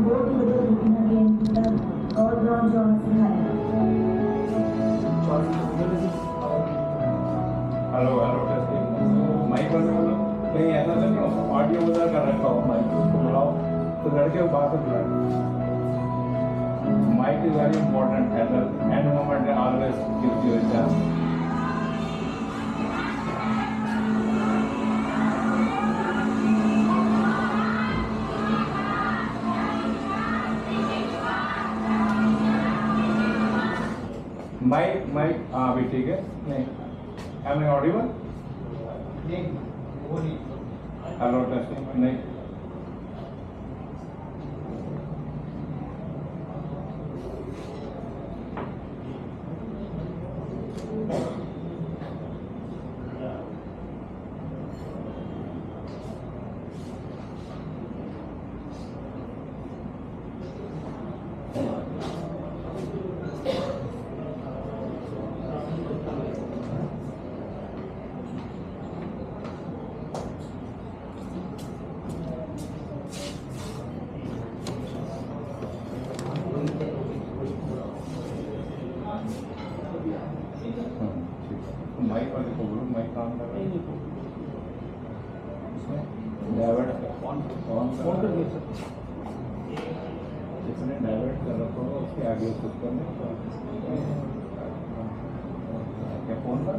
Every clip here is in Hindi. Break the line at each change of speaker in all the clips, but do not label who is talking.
go together looking again the all brown Jonas in Haryana.
Hello hello testing mic बंद कर लो कहीं ऐसा तो नहीं ऑडियो उधर कर रखा हो माइक उसको बुलाओ तो लड़के को बाहर से बुलाओ mic is very important and moment always gives you a chance mic हाँ अभी ठीक है नहीं Am I audible? Hello, testing. नहीं. माइक वाले को बोलो माइक काम कर रहा है इसमें डाइवर्ट ऑन कर दिया सर इसने डाइवर्ट कर रखा होगा उसके आगे कुछ करने क्या फोन पर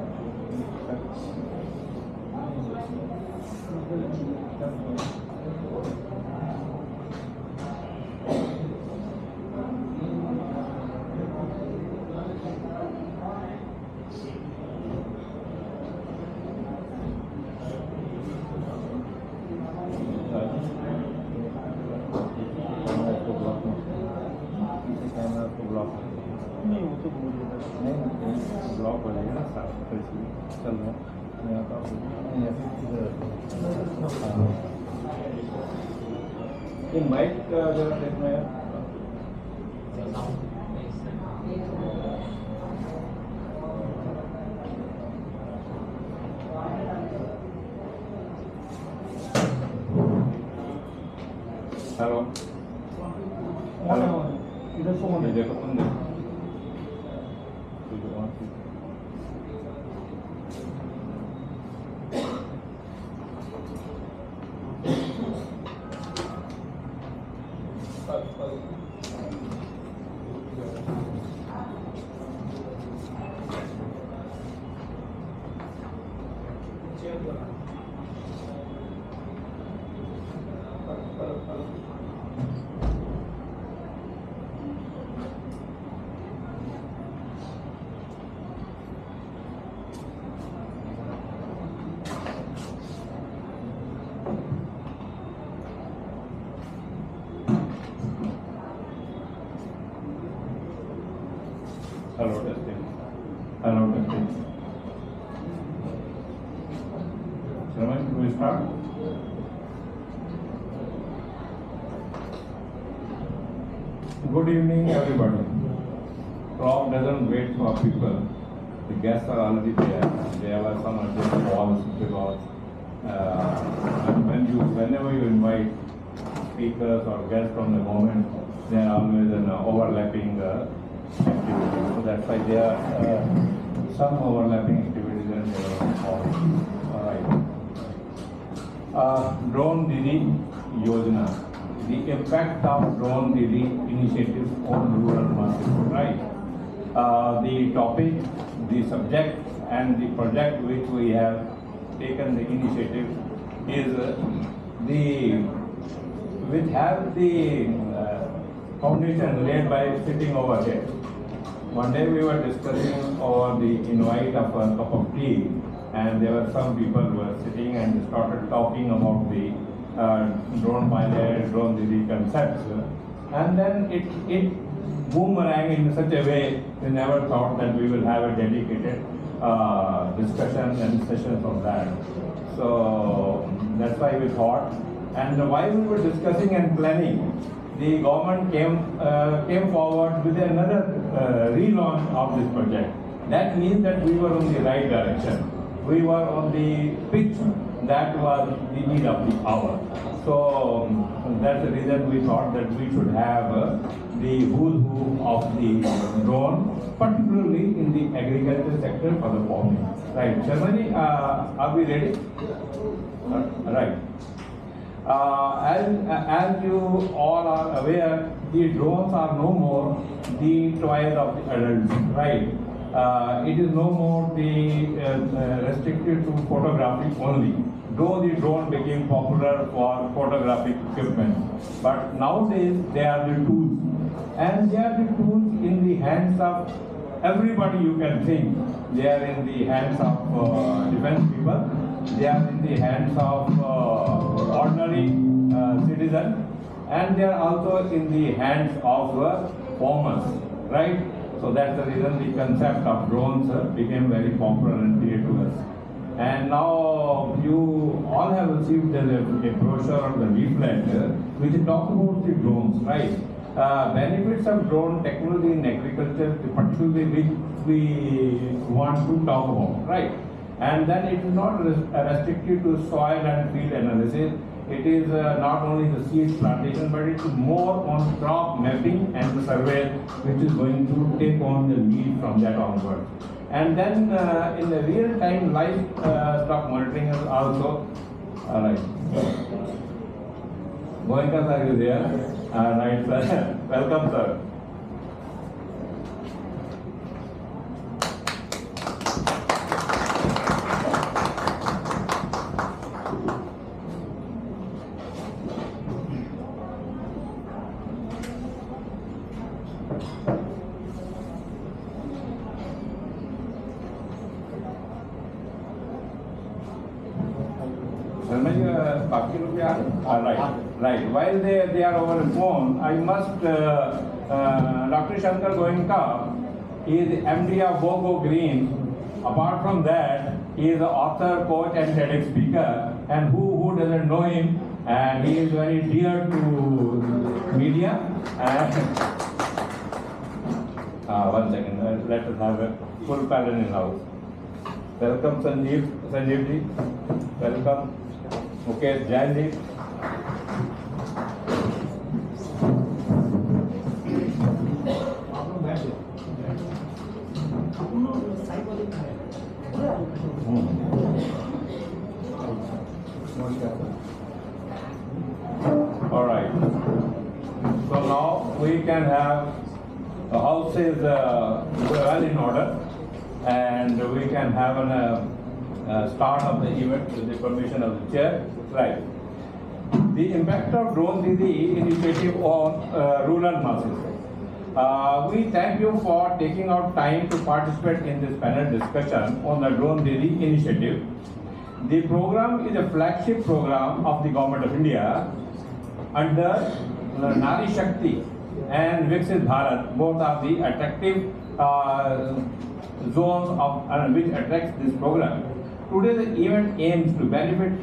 नहीं वो तो नहीं ब्लॉक हो जाएगा ना साफ तो इसलिए चल रहा मैं आता हूँ ये माइक का जरा देखना है हेलो हेलो इधर फोन है देखो तुम देखो Hello testing. Hello testing. Shravan, do we start? Good evening, everybody. Prof doesn't wait for people. The guests are already there. There were some urgent calls because whenever you invite speakers or guests from the government, there are always an overlapping activities. So that's why there are some overlapping activities and all. Alright. Drone Didi Yojana. The impact of Drone Didi initiatives on rural markets. Right. The topic, the subject, and the project which we have taken the initiative is which have the foundation laid by sitting over here. One day we were discussing over the invite of a cup of tea, and there were some people who were sitting and started talking about the drone pilot, drone Didi concepts, and then it boomerang in such a way we never thought that we will have a dedicated discussion and sessions on that. So that's why we thought, and while we were discussing and planning, the government came forward with another relaunch of this project. That means that we were on the right direction. We were on the pitch that was the need of the hour. So So that's the reason we thought that we should have the who's who of the drone, particularly in the agriculture sector for the farming. Right, Sharmaji, are we ready? Right. As you all are aware, the drones are no more the toys of the adults, right? It is no more restricted to photography only. Though the drone became popular for photographic equipment, but nowadays they are the tools, and they are the tools in the hands of everybody you can think. They are in the hands of defense people. They are in the hands of ordinary citizens, and they are also in the hands of farmers, right? So that's the reason the concept of drones became very popular and dear to us. And now you all have received a brochure or the leaflet which talks about the drones, right? Benefits of drone technology in agriculture, particularly which we want to talk about, right? And then it is not restricted to soil and field analysis. It is not only the seed plantation, but it is more on crop mapping and the survey, which is going to take on the lead from that onward. And then in the real-time livestock monitoring is also right. Goenka sir is there. Right, sir. Welcome, sir. Right. While they are over the phone, I must, Dr. Shankar Goenka is MD of Go Green. Apart from that, he is the author, coach, and TEDx speaker. And who doesn't know him? And he is very dear to media. One second, let us have a full panel in house. Welcome, Sanjeev ji. Welcome. Okay, Jain ji. All right. So now we can have the house is well in order, and we can have a start of the event with the permission of the chair. Right. The impact of Drone Didi initiative on rural masses. We thank you for taking out time to participate in this panel discussion on the Drone Didi initiative. The program is a flagship program of the Government of India under Nari Shakti and Viksit Bharat. Both are the attractive zones of which attracts this program. Today the event aims to benefit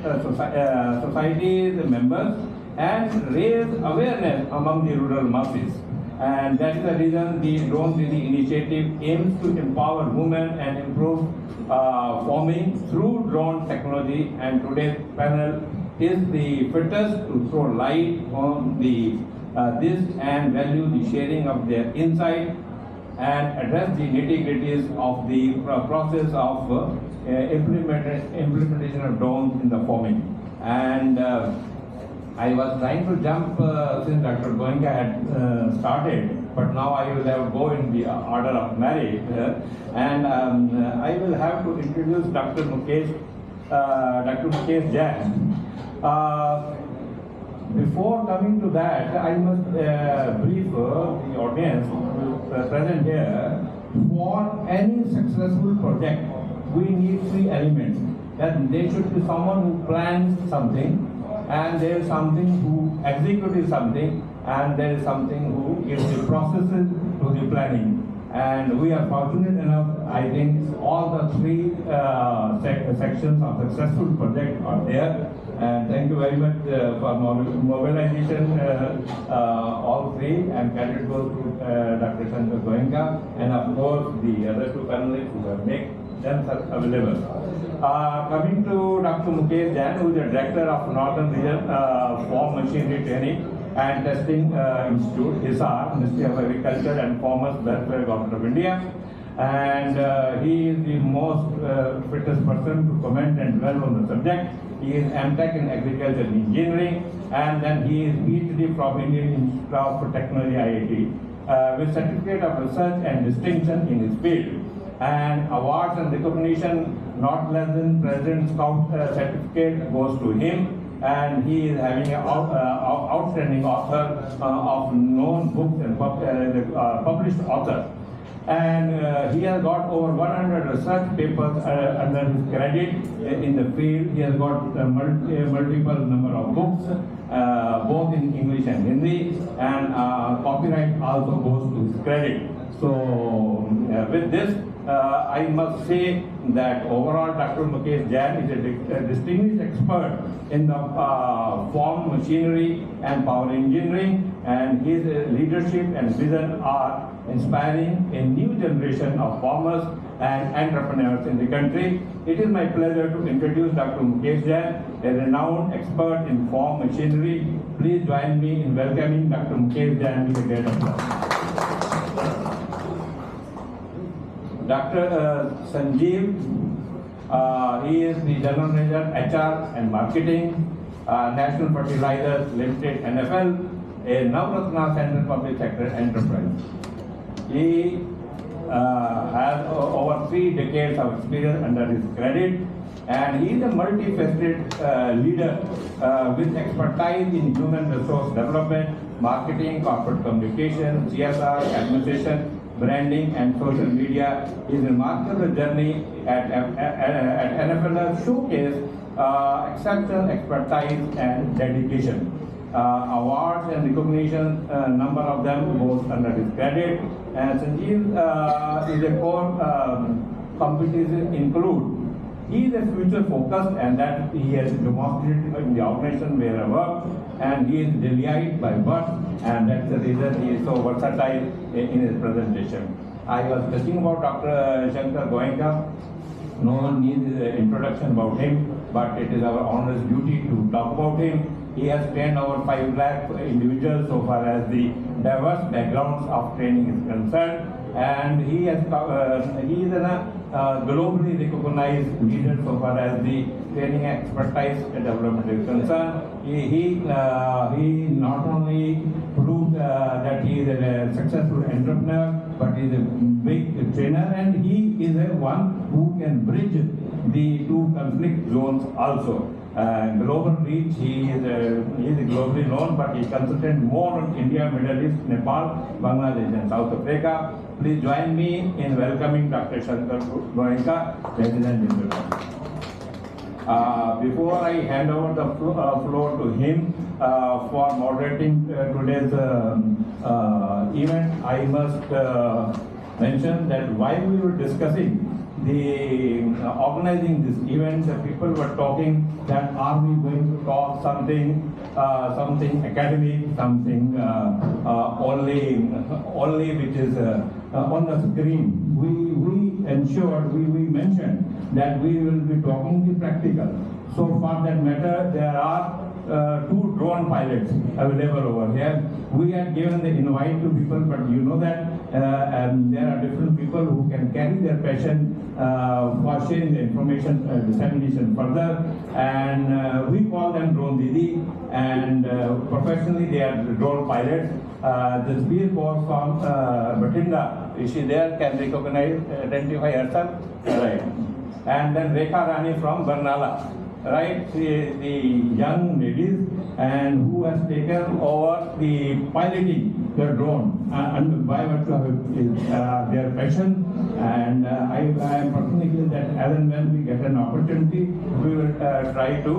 society, the members, and raise awareness among the rural masses. And that is the reason the Drone Didi initiative aims to empower women and improve farming through drone technology. And today's panel is the fittest to throw light on this and value the sharing of their insight and address the nitty-gritties of the process of implementation of drones in the farming. And I was trying to jump since Dr. Goenka had started, but now I will have go in the order of merit, and I will have to introduce Dr. Mukesh Jain. Before coming to that, I must brief the audience present here. For any successful project, we need three elements. That there should be someone who plans something, and there is something who executes something, and there is something who gives the processes to the planning. And we are fortunate enough, I think, all the three sections of successful project are there. And thank you very much for mobilization, all three, and credit goes to Dr. Shankar Goenka, and of course the other two panelists who have made themselves available. Coming to Dr. Mukesh Jain, who is the Director of Northern Region Farm Machinery Training and Testing Institute, HISAR, Ministry of Agriculture and Farmers Welfare, Government of India. And he is the most fittest person to comment and dwell on the subject. He is MTech in Agriculture and Engineering, and then he is PhD from Indian Institute of Technology, IIT, with certificate of research and distinction in his field. And awards and recognition, not less than President Scout certificate goes to him. And he is having an outstanding author of known books and published author. And he has got over 100 research papers under his credit in the field. He has got multiple number of books, both in English and Hindi, and copyright also goes to his credit. So with this, I must say that overall Dr. Mukesh Jain is a distinguished expert in the farm machinery and power engineering, and his leadership and vision are inspiring a new generation of farmers and entrepreneurs in the country. It is my pleasure to introduce Dr. Mukesh Jain, a renowned expert in farm machinery. Please join me in welcoming Dr. Mukesh Jain with a great applause. Dr. Sanjeev, he is the General Manager, HR and Marketing, National Fertilizers Limited, NFL, a Navratna Central Public Sector Enterprise. He has over 3 decades of experience under his credit, and he is a multifaceted leader with expertise in human resource development, marketing, corporate communication, CSR, administration, branding and social media. His remarkable journey at NFL showcased exceptional expertise and dedication. Awards and recognition, number of them goes under his credit. And Sanjeev is a core competencies include. He is a future focused, and that he has demonstrated in the organization where I work, and he is Delhiite by birth, and that's the reason he is so versatile in his presentation. I was talking about Dr. Shankar Goenka. No one needs introduction about him, but it is our honor's duty to talk about him. He has trained over 5 lakh individuals so far as the diverse backgrounds of training is concerned, and he is a globally recognized leader so far as the training expertise and development is concerned. He not only proved that he is a successful entrepreneur, but he is a big trainer, and he is a one who can bridge the 2 conflict zones also. Global reach, he is globally known, but he concentrates more on India, Middle East, Nepal, Bangladesh and South Africa. Please join me in welcoming Dr. Shankar Goenka, ladies and gentlemen. Before I hand over the floor to him for moderating today's event, I must mention that while we were discussing organizing this event, the people were talking that are we going to talk something academic, something only which is on the screen. We ensured, we mentioned that we will be talking the practical. So for that matter, there are 2 drone pilots available over here. We had given the invite to people, but you know that there are different people who can carry their passion for sharing the information dissemination further, and we call them Drone Didi, and professionally they are drone pilots. The spear was from Bathinda. Is she there? Can recognize, identify herself? Right. And then Rekha Rani from Barnala. Right, the young ladies, and who has taken over the piloting the drone, and by virtue of their passion. And I am personally feel that as and when we get an opportunity, we will try to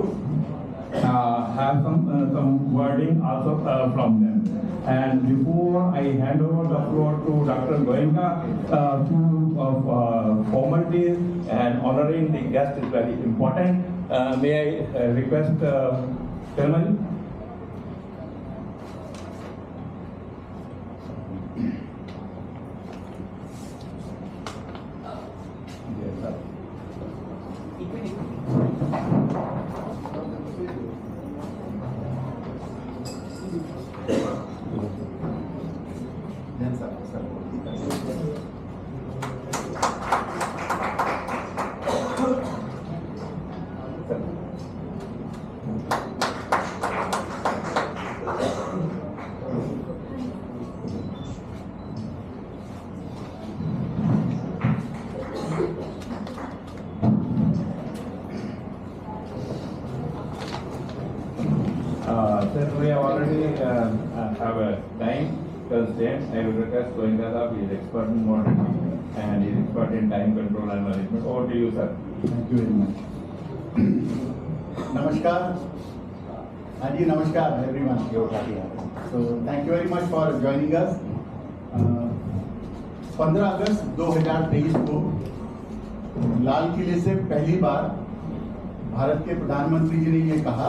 have some wording also from them. And before I hand over the floor to Dr. Goenka, few of formalities and honoring the guest is very important. May I request Pelmani? Yes, sir. have a time constraint, I will request Govinda Saab, he is expert in monitoring and he is expert in time control and management. Over to you, sir.
Thank you very much. Namaskar. Haji, namaskar everyone. So thank you very much for joining us. 15 अगस्त 2023 को लाल किले से पहली बार भारत के प्रधानमंत्री जी ने ये कहा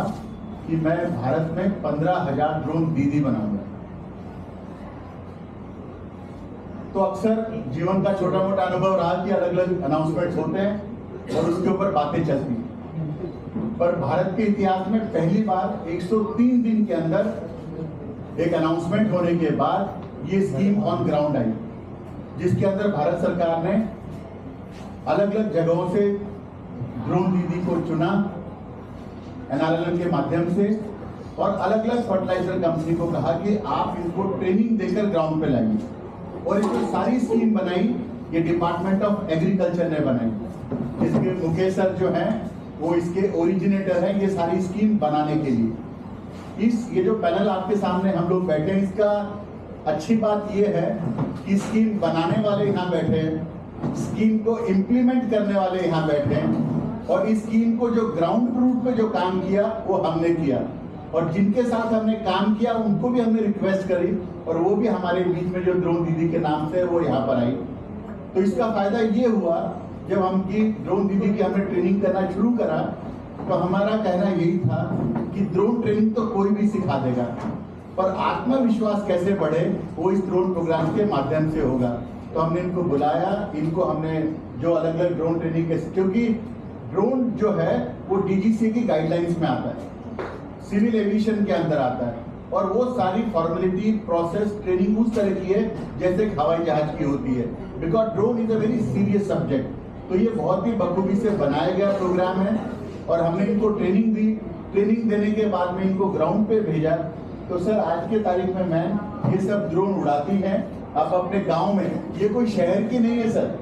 कि मैं भारत में 15,000 ड्रोन दीदी बनाऊंगा। तो अक्सर जीवन का छोटा मोटा अनुभव रहा कि अलग अलग अनाउंसमेंट्स होते हैं और उसके ऊपर बातें चलती हैं, पर भारत के इतिहास में पहली बार 103 दिन के अंदर एक अनाउंसमेंट होने के बाद ये स्कीम ऑन ग्राउंड आई, जिसके अंदर भारत सरकार ने अलग अलग जगहों से ड्रोन दीदी को चुना NRLM के माध्यम से, और अलग अलग फर्टिलाइजर कंपनी को कहा कि आप इनको ट्रेनिंग देकर ग्राउंड पे लाइए, और इसमें सारी स्कीम बनाई ये डिपार्टमेंट ऑफ एग्रीकल्चर ने बनाई। इसके मुकेश सर जो हैं वो इसके ओरिजिनेटर हैं ये सारी स्कीम बनाने के लिए। ये जो पैनल आपके सामने हम लोग बैठे हैं, इसका अच्छी बात ये है कि स्कीम बनाने वाले यहाँ बैठे हैं, स्कीम को इम्प्लीमेंट करने वाले यहाँ बैठे हैं, और इस स्कीम को जो ग्राउंड रूट पे जो काम किया वो हमने किया, और जिनके साथ हमने काम किया उनको भी हमने रिक्वेस्ट करी, और वो भी हमारे बीच में जो ड्रोन दीदी के नाम से वो यहाँ पर आई। तो इसका फायदा ये हुआ, जब हम की ड्रोन दीदी की हमने ट्रेनिंग करना शुरू करा तो हमारा कहना यही था कि ड्रोन ट्रेनिंग तो कोई भी सिखा देगा, पर आत्मविश्वास कैसे बढ़े वो इस ड्रोन प्रोग्राम के माध्यम से होगा। तो हमने इनको बुलाया, इनको हमने जो अलग अलग ड्रोन ट्रेनिंग के, क्योंकि ड्रोन जो है वो DGCA की गाइडलाइंस में आता है, सिविल एविएशन के अंदर आता है, और वो सारी फॉर्मेलिटी प्रोसेस ट्रेनिंग उस तरह की है जैसे हवाई जहाज की होती है, because drone is a very serious subject. तो ये बहुत ही बखूबी से बनाया गया प्रोग्राम है, और हमने इनको ट्रेनिंग दी। ट्रेनिंग देने के बाद में इनको ग्राउंड पे भेजा। तो सर आज के तारीख में मैम ये सब ड्रोन उड़ाती हैं आप अपने गांव में, ये कोई शहर की नहीं है सर,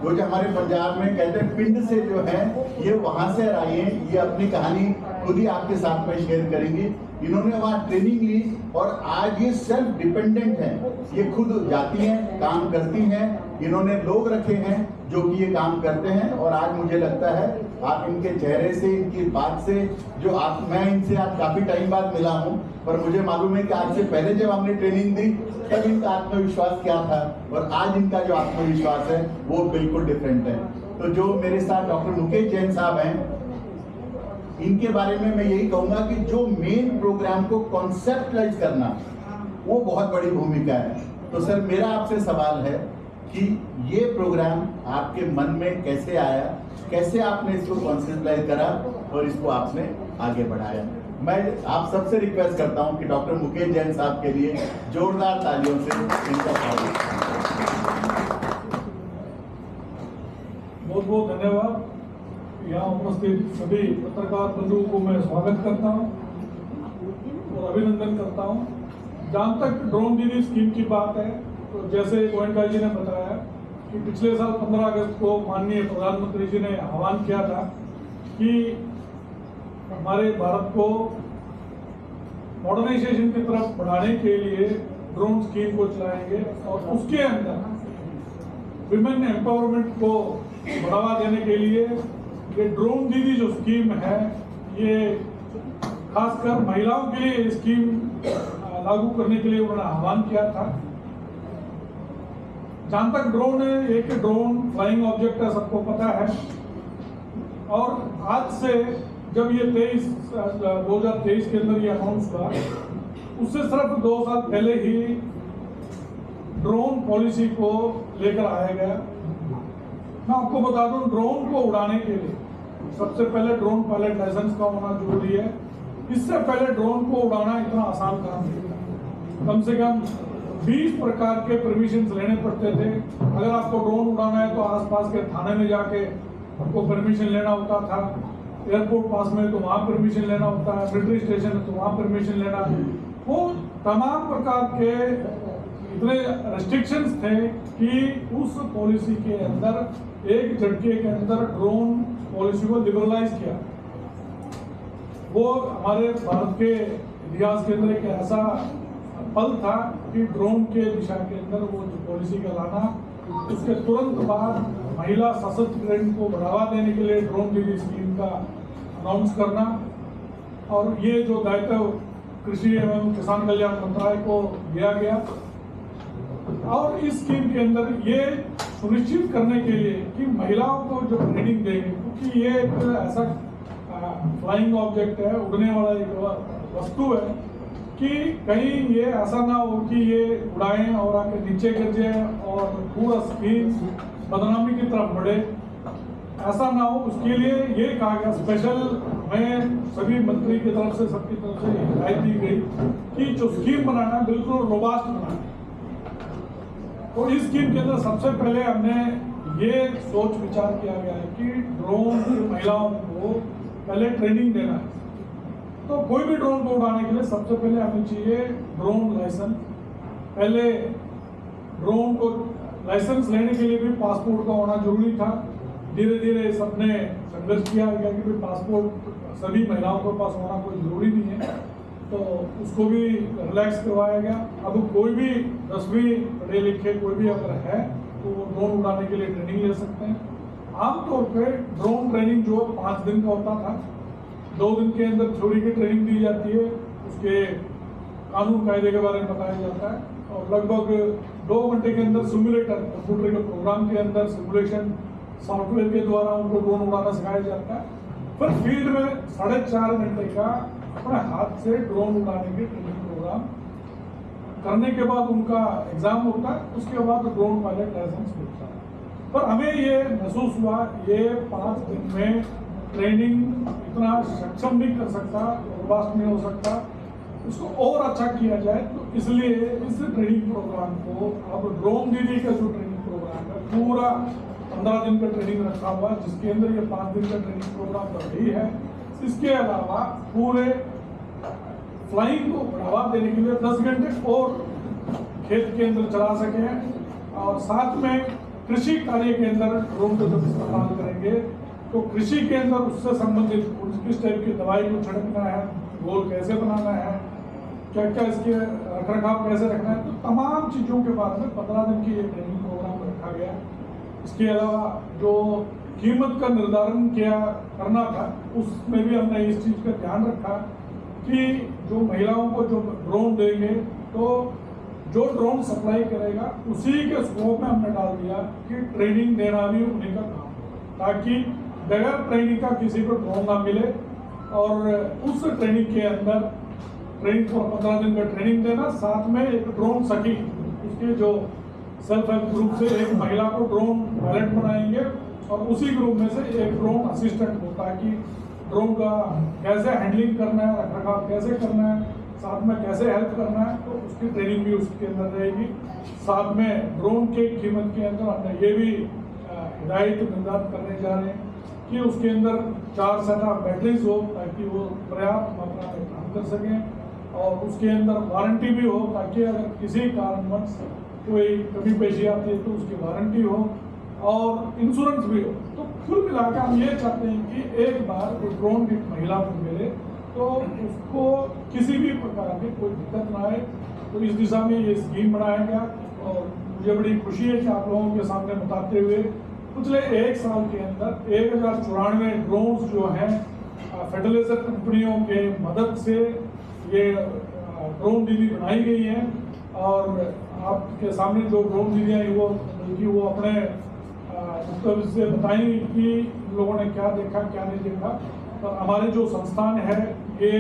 वो जो हमारे पंजाब में कहते हैं पिंड से जो है ये वहां से आई है, ये अपनी कहानी खुद ही आपके साथ में शेयर करेंगी। इन्होंने वहाँ ट्रेनिंग ली और आज ये सेल्फ डिपेंडेंट हैं, ये खुद जाती हैं, काम करती हैं, इन्होंने लोग रखे हैं जो कि ये काम करते हैं। और आज मुझे लगता है आप इनके चेहरे से, इनकी बात से, जो मैं इनसे आज काफी टाइम बाद मिला हूँ, पर मुझे मालूम है कि आज से पहले जब हमने ट्रेनिंग दी तब इनका आत्मविश्वास क्या था, और आज इनका जो आत्मविश्वास है वो बिल्कुल डिफरेंट है। तो जो मेरे साथ डॉक्टर मुकेश जैन साहब हैं, इनके बारे में मैं यही कहूंगा कि जो मेन प्रोग्राम को कॉन्सेप्टलाइज करना वो बहुत बड़ी भूमिका है। तो सर मेरा आपसे सवाल है कि ये प्रोग्राम आपके मन में कैसे आया, कैसे आपने इसको कॉन्सेप्टलाइज करा और इसको आपने आगे बढ़ाया। मैं आप सबसे रिक्वेस्ट करता हूं कि डॉक्टर मुकेश जैन साहब के लिए जोरदार तालियों से इनका स्वागत।
बहुत बहुत धन्यवाद। यहाँ उपस्थित सभी पत्रकार बंधुओं को मैं स्वागत करता हूँ और अभिनंदन करता हूँ। जहाँ तक ड्रोन दीदी स्कीम की बात है, तो जैसे गोविंदा जी ने बताया कि पिछले साल 15 अगस्त को माननीय प्रधानमंत्री जी ने आह्वान किया था कि हमारे भारत को मॉडर्नाइजेशन की तरफ बढ़ाने के लिए ड्रोन स्कीम को चलाएंगे, और उसके अंदर विमेन एम्पावरमेंट को बढ़ावा देने के लिए ये ड्रोन दीदी जो स्कीम है, ये खासकर महिलाओं के लिए स्कीम लागू करने के लिए उन्होंने आह्वान किया था। जहां तक ड्रोन है, एक ड्रोन फ्लाइंग ऑब्जेक्ट है, सबको पता है, और आज से जब ये 2023 के अंदर ये अनाउंस हुआ, उससे सिर्फ 2 साल पहले ही ड्रोन पॉलिसी को लेकर आया गया। मैं आपको बता दूं, ड्रोन को उड़ाने के लिए सबसे पहले ड्रोन पायलट लाइसेंस का होना जरूरी है। इससे पहले ड्रोन को उड़ाना इतना आसान काम नहीं था, कम से कम 20 प्रकार के परमिशन लेने पड़ते थे। अगर आपको ड्रोन उड़ाना है तो आसपास के थाने में जाके आपको परमिशन लेना होता था, एयरपोर्ट पास में तो वहाँ परमिशन लेना होता है, मिलिट्री स्टेशन है तो वहाँ परमिशन लेना, वो तमाम प्रकार के इतने रेस्ट्रिक्शंस थे कि उस पॉलिसी के अंदर एक झटके के अंदर ड्रोन पॉलिसी को लिबरलाइज किया। वो हमारे भारत के इतिहास के अंदर एक ऐसा पल था कि ड्रोन के दिशा के अंदर वो जो पॉलिसी का लाना, उसके तुरंत बाद महिला सशक्तिकरण को बढ़ावा देने के लिए ड्रोन दीदी स्कीम का अनाउंस करना, और ये जो दायित्व कृषि एवं किसान कल्याण मंत्रालय को दिया गया। और इस स्कीम के अंदर ये सुनिश्चित करने के लिए कि महिलाओं को जो ट्रेनिंग देंगे, क्योंकि ये एक ऐसा फ्लाइंग ऑब्जेक्ट है, उड़ने वाला एक वस्तु है, कि कहीं ये ऐसा ना हो कि ये उड़ाएं और आके नीचे गिर जाए और पूरा स्कीम बदनामी की तरफ बढ़े, ऐसा ना हो। उसके लिए ये कहा गया स्पेशल में सभी मंत्री की तरफ से, सबकी तरफ से हिदायत दी गई कि जो स्कीम बनाना बिल्कुल रोबास्ट बनाना। तो इस स्कीम के अंदर सबसे पहले हमने ये सोच विचार किया गया है कि ड्रोन की महिलाओं को पहले ट्रेनिंग देना है। तो कोई भी ड्रोन को उड़ाने के लिए सबसे पहले हमें चाहिए ड्रोन लाइसेंस। पहले ड्रोन को लाइसेंस लेने के लिए भी पासपोर्ट का होना जरूरी था। धीरे धीरे सबने संघर्ष किया गया कि पासपोर्ट सभी महिलाओं के पास होना कोई जरूरी नहीं है, तो उसको भी रिलैक्स करवाया गया। अब कोई भी 10वीं पढ़े लिखे कोई भी अगर है तो वो ड्रोन उड़ाने के लिए ट्रेनिंग ले सकते हैं। आमतौर पे ड्रोन ट्रेनिंग जो 5 दिन का होता था, 2 दिन के अंदर थ्योरी की ट्रेनिंग दी जाती है, उसके कानून कायदे के बारे में बताया जाता है, और लगभग 2 घंटे के अंदर सिमुलेटर कंप्यूटर के प्रोग्राम के अंदर सिमुलेशन सॉफ्टवेयर के द्वारा उनको ड्रोन उड़ाना सिखाया जाता है। फिर फील्ड में 4.5 घंटे का अपने हाथ से ड्रोन उड़ाने के ट्रेनिंग प्रोग्राम करने के बाद उनका एग्जाम होता है। उसके बाद ड्रोन पायलट लाइसेंस मिलता है। पर हमें ये महसूस हुआ ये 5 दिन में ट्रेनिंग इतना सक्षम नहीं कर सकता, रोबास्ट नहीं हो सकता, उसको और अच्छा किया जाए। तो इसलिए इस ट्रेनिंग प्रोग्राम को अब ड्रोन दीदी का जो ट्रेनिंग प्रोग्राम है पूरा 15 दिन का ट्रेनिंग रखा हुआ, जिसके अंदर ये 5 दिन का ट्रेनिंग प्रोग्राम तो ही है। इसके अलावा पूरे फ्लाइंग को बढ़ावा देने के लिए 10 घंटे और खेत के अंदर चला सकें, और साथ में कृषि कार्य के अंदर ड्रोन को जब इस्तेमाल करेंगे तो कृषि के अंदर उससे संबंधित किस टाइप की दवाई को छिड़कना है, घोल कैसे बनाना है, क्या क्या इसके रखरखाव कैसे रखना है, तो तमाम चीज़ों के बारे में 15 दिन की ये ट्रेनिंग प्रोग्राम रखा गया। इसके अलावा जो कीमत का निर्धारण किया करना था, उसमें भी हमने इस चीज़ का ध्यान रखा कि जो महिलाओं को जो ड्रोन देंगे तो जो ड्रोन सप्लाई करेगा उसी के स्कोप में हमने डाल दिया कि ट्रेनिंग देना भी उन्हीं का काम, ताकि बगैर ट्रेनिंग का किसी को ड्रोन ना मिले। और उस ट्रेनिंग के अंदर ट्रेनिंग को 15 दिन का ट्रेनिंग देना, साथ में एक ड्रोन सखी, उसके जो सेल्फ हेल्प ग्रुप से एक महिला को ड्रोन पायलट बनाएंगे और उसी ग्रुप में से एक ड्रोन असिस्टेंट हो, ताकि ड्रोन का कैसे हैंडलिंग करना है, रखरखाव कैसे करना है, साथ में कैसे हेल्प करना है, तो उसकी ट्रेनिंग भी उसके अंदर रहेगी। साथ में ड्रोन के कीमत के अंदर हमने ये भी हिदायत निर्धारित करने जा रहे हैं कि उसके अंदर 4 सेट ऑफ बैटरीज हो, ताकि वो पर्याप्त मात्रा में काम कर सकें, और उसके अंदर वारंटी भी हो, ताकि अगर किसी कारणवश कोई कमी पेशी आती है तो उसकी वारंटी हो, और इंश्योरेंस भी हो। तो कुल मिलाकर हम ये चाहते हैं कि एक बार कोई ड्रोन की महिला को मिले तो उसको किसी भी प्रकार की कोई दिक्कत ना आए। तो इस दिशा में ये स्कीम बनाया गया, और मुझे बड़ी खुशी है कि आप लोगों के सामने बताते हुए पिछले 1 साल के अंदर 1094 ड्रोन्स जो हैं फर्टिलाइजर कंपनियों के मदद से ये ड्रोन दीदी बनाई गई हैं। और आपके सामने जो ड्रोन दीदियाँ हैं वो बल्कि वो अपने उत्तर से बताएंगे कि लोगों ने क्या देखा क्या नहीं देखा। तो हमारे जो संस्थान है ये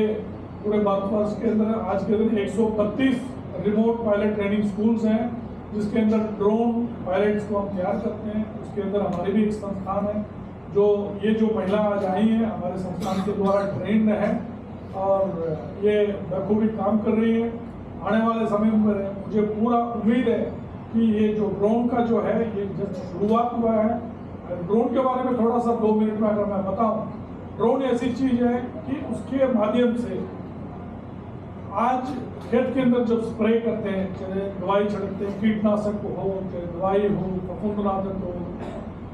पूरे भारतवर्ष के अंदर आज के दिन 132 रिमोट पायलट ट्रेनिंग स्कूल्स हैं, जिसके अंदर ड्रोन पायलट्स को हम तैयार करते हैं। उसके अंदर हमारे भी एक संस्थान है जो ये जो महिला आज आई हैं हमारे संस्थान के द्वारा ट्रेंड है, और ये बखूबी काम कर रही है। आने वाले समय में मुझे पूरा उम्मीद है कि ये जो ड्रोन का जो है ये जब शुरुआत हुआ है। ड्रोन के बारे में थोड़ा सा 2 मिनट में अगर मैं बताऊं, ड्रोन ऐसी चीज है कि उसके माध्यम से आज खेत के अंदर जब स्प्रे करते हैं, चाहे दवाई छिड़कते हैं, कीटनाशक हो, चाहे दवाई हो, फफूंदनाशक हो,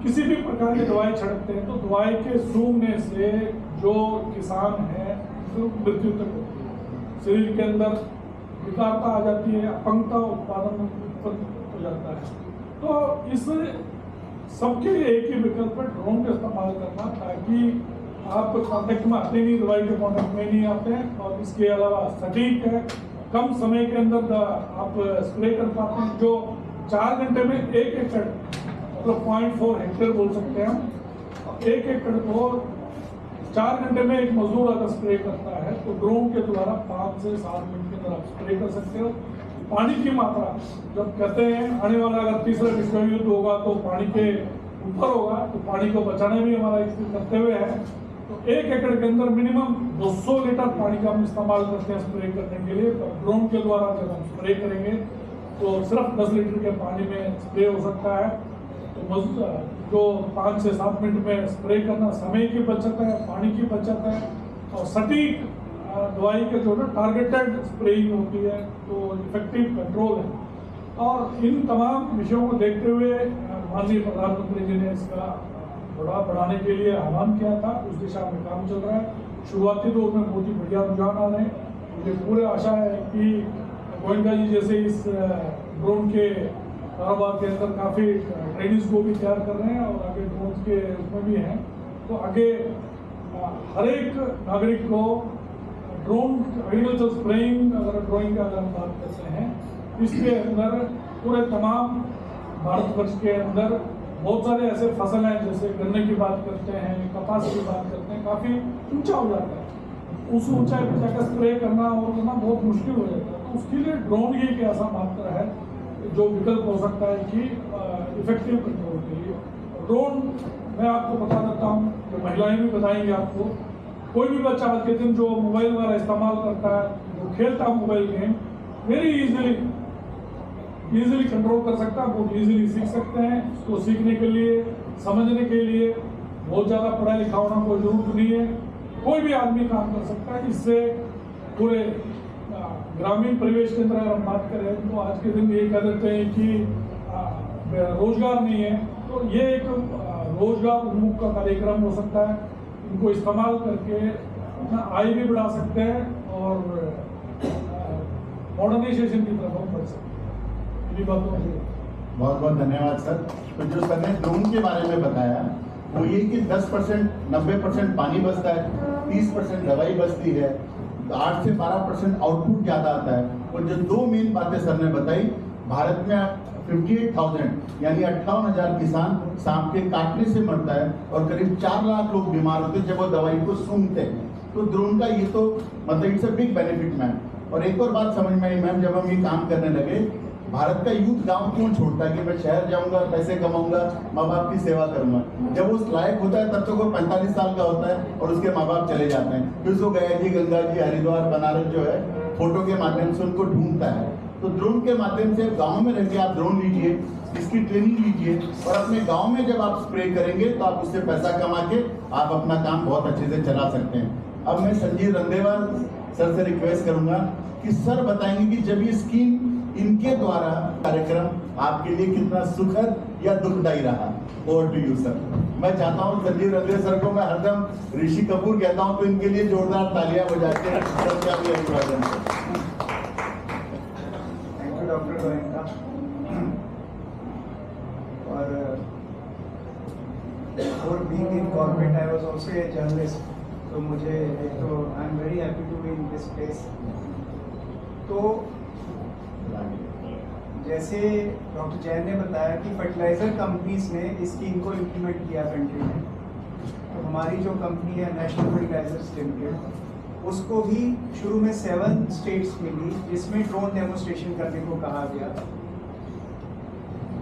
किसी भी प्रकार की दवाई छिड़कते हैं, तो दवाई के सूंघने से जो किसान है तो मृत्यु तक होती है। शरीर के अंदर विकारता आ जाती है, अपंगता उत्पादन उत्पन्न हो जाता है। तो इस सबके लिए एक ही विकल्प है ड्रोन का इस्तेमाल करना, ताकि आप कॉन्टेक्ट में आते नहीं, दवाई के कॉन्टेक्ट में नहीं आते हैं, और इसके अलावा सटीक है, कम समय के अंदर आप स्प्रे कर पाते हैं। जो 4 घंटे में 1 एकड़ मतलब 0.4 हेक्टेयर बोल सकते हैं हम, 1 एकड़ को 4 घंटे में एक मजदूर अगर स्प्रे करता है तो ड्रोन के द्वारा 5 से 7 मिनट के अंदर आप स्प्रे कर सकते हो। पानी की मात्रा, जब कहते हैं आने वाला अगर तीसरा विश्व युद्ध होगा तो पानी के ऊपर होगा, तो पानी को बचाने भी हमारा एक कर्तव्य है। तो 1 एकड़ के अंदर मिनिमम 200 लीटर पानी का हम इस्तेमाल करते हैं स्प्रे करने के लिए। तो ड्रोन के द्वारा जब हम स्प्रे करेंगे तो सिर्फ 10 लीटर के पानी में स्प्रे हो सकता है। तो जो 5 से 7 मिनट में स्प्रे करना, समय की बचत है, पानी की बचत है, और सटीक दवाई के जो ना टारगेटेड स्प्रेइंग होती है, तो इफेक्टिव कंट्रोल है। और इन तमाम विषयों को देखते हुए माननीय प्रधानमंत्री जी ने इसका बढ़ाने के लिए आह्वान किया था। उस दिशा में काम चल रहा है। शुरुआती दौर में बहुत ही बढ़िया रुझान आ रहे हैं। मुझे पूरे आशा है कि गोयनका जी जैसे इस ड्रोन के कारोबार के अंदर काफ़ी ट्रेनिंग्स को भी तैयार कर रहे हैं, और आगे ड्रोन के उसमें भी हैं, तो आगे हर एक नागरिक को ड्रोन एग्रीकल्चर स्प्रेइंग अगर हम बात करते हैं, इसके अंदर पूरे तमाम भारतवर्ष के अंदर बहुत सारे ऐसे फसल हैं, जैसे गन्ने की बात करते हैं, कपास की बात करते हैं, काफ़ी ऊंचा हो जाता है। उस ऊंचाई पर जाकर स्प्रे करना और करना बहुत मुश्किल हो जाता है। तो उसके लिए ड्रोन ही एक ऐसा मात्र है जो विकल्प हो सकता है कि इफेक्टिव कंट्रोल के लिए। ड्रोन मैं आपको बता देता हूँ, जो महिलाएं भी बताएंगे आपको, कोई भी बच्चा आज के दिन जो मोबाइल वगैरह इस्तेमाल करता है, जो खेलता है mobile game, very easily control कर सकता है, बहुत इजीली सीख सकते हैं। उसको सीखने के लिए, समझने के लिए बहुत ज़्यादा पढ़ा लिखा होना कोई जरूरत नहीं है, कोई भी आदमी काम कर सकता है। इससे पूरे ग्रामीण परिवेश के अंदर अगर हम बात करें तो आज के दिन ये कह देते हैं कि रोजगार नहीं है, तो ये एक रोजगार उन्मुख का कार्यक्रम हो सकता है। इनको इस्तेमाल करके अपना आय भी बढ़ा सकते हैं और मॉडर्नाइजेशन की तरफ हम बढ़ सकते हैं। इन्हीं बातों से
बहुत बहुत धन्यवाद सर। तो जो सर ने ड्रोन के बारे में बताया वो ये कि 10% 90% पानी बचता है, 30% दवाई बचती है, 8 से 12% आउटपुट ज़्यादा आता है। और जो 2 मेन बातें सर ने बताई, भारत में 58,000 यानी 58,000 किसान सांप के काटने से मरता है, और करीब 4 लाख लोग बीमार होते हैं जब वो दवाई को सूंघते हैं। तो ड्रोन का ये तो मतलब it's a big benefit ma'am. और एक और बात समझ में आई मैम, जब हम ये काम करने लगे, भारत का यूथ गांव क्यों छोड़ता है कि मैं शहर जाऊंगा, पैसे कमाऊंगा, माँ बाप की सेवा करूंगा। जब वो लायक होता है तब तक वो 45 साल का होता है और उसके माँ बाप चले जाते हैं। फिर उसको गया जी, गंगा जी, हरिद्वार, बनारस जो है फोटो के माध्यम से उनको ढूंढता है। तो ड्रोन के माध्यम से गांव में रहकर आप ड्रोन लीजिए, इसकी ट्रेनिंग लीजिए, और अपने गांव में जब आप स्प्रे करेंगे तो आप उससे पैसा कमा के आप अपना काम बहुत अच्छे से चला सकते हैं। अब मैं संजीव रंधेवा सर से रिक्वेस्ट करूंगा कि सर बताएंगे कि जब ये स्कीम इनके द्वारा कार्यक्रम आपके लिए कितना सुखद या दुखदायी रहा। Over to you sir. मैं चाहता हूँ संजीव रंधेवा सर को मैं हरदम ऋषि कपूर कहता हूँ, तो इनके लिए जोरदार तालियां बजा के सर का भी अभिवादन करें।
डॉक्टर गोयनका। और being in corporate I was also a journalist, तो मुझे तो I am very happy to be in this place. तो जैसे डॉक्टर जैन ने बताया कि फर्टिलाइजर कंपनीज ने इस स्कीम को इम्प्लीमेंट किया कंट्री में, तो हमारी जो कंपनी है नेशनल फर्टिलाइजर्स लिमिटेड, उसको भी शुरू में 7 स्टेट्स मिली जिसमें ड्रोन डेमोन्स्ट्रेशन करने को कहा गया।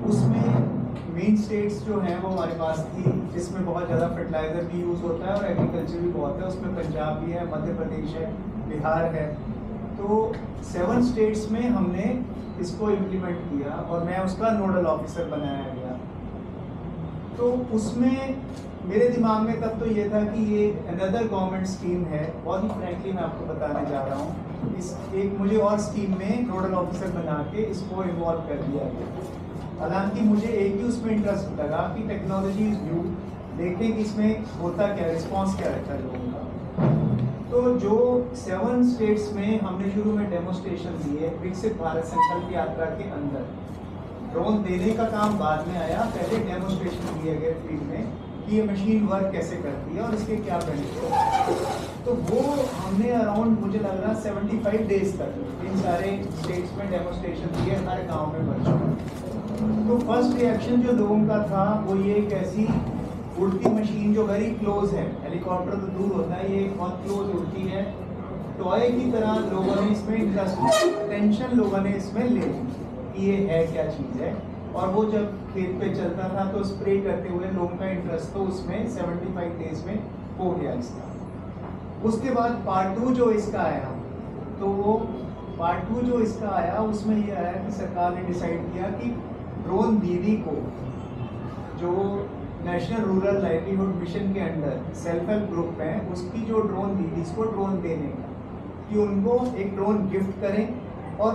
उसमें मेन स्टेट्स जो हैं वो हमारे पास थी, जिसमें बहुत ज़्यादा फर्टिलाइज़र भी यूज़ होता है और एग्रीकल्चर भी बहुत है। उसमें पंजाब भी है, मध्य प्रदेश है, बिहार है। तो 7 स्टेट्स में हमने इसको इम्प्लीमेंट किया और मैं उसका नोडल ऑफिसर बनाया गया। तो उसमें मेरे दिमाग में तब तो ये था कि ये अनदर गवर्नमेंट स्कीम है। बहुत ही फ्रैंकली मैं आपको बताने जा रहा हूँ, इस एक मुझे और स्कीम में नोडल ऑफिसर बना के इसको इन्वॉल्व कर दिया गया। हालांकि मुझे एक ही उसमें इंटरेस्ट लगा कि टेक्नोलॉजी इज न्यू, देखें कि इसमें होता क्या, रिस्पॉन्स क्या रहता है लोगों का। तो जो 7 स्टेट्स में हमने शुरू में डेमोस्ट्रेशन दिए विकसित भारत संकल्प यात्रा के अंदर, ड्रोन देने का काम बाद में आया, पहले डेमोस्ट्रेशन दिए गए फील्ड में कि ये मशीन वर्क कैसे करती है और इसके क्या बेनिफिट है। तो वो हमने अराउंड मुझे लग रहा 75 डेज तक इन सारे स्टेट्स में डेमोस्ट्रेशन दिए, हर गांव में वर्चुअल। तो फर्स्ट रिएक्शन जो लोगों का था वो ये एक ऐसी उड़ती मशीन जो वेरी क्लोज है, हेलीकॉप्टर तो दूर होता है, ये बहुत क्लोज उड़ती है, टॉय की तरह लोगों ने इसमें इंटरेस्ट, टेंशन लोगों ने इसमें ले ली कि ये है क्या चीज़ है। और वो जब खेत पे चलता था तो स्प्रे करते हुए लोगों का इंटरेस्ट तो उसमें 75 डेज में हो गया इसका। उसके बाद पार्ट 2 जो इसका आया, तो वो पार्ट 2 जो इसका आया उसमें ये आया कि सरकार ने डिसाइड किया कि ड्रोन दीदी को, जो नेशनल रूरल लाइवलीहुड मिशन के अंडर सेल्फ हेल्प ग्रुप है, उसकी जो ड्रोन दीदीज को ड्रोन देने का, कि उनको एक ड्रोन गिफ्ट करें और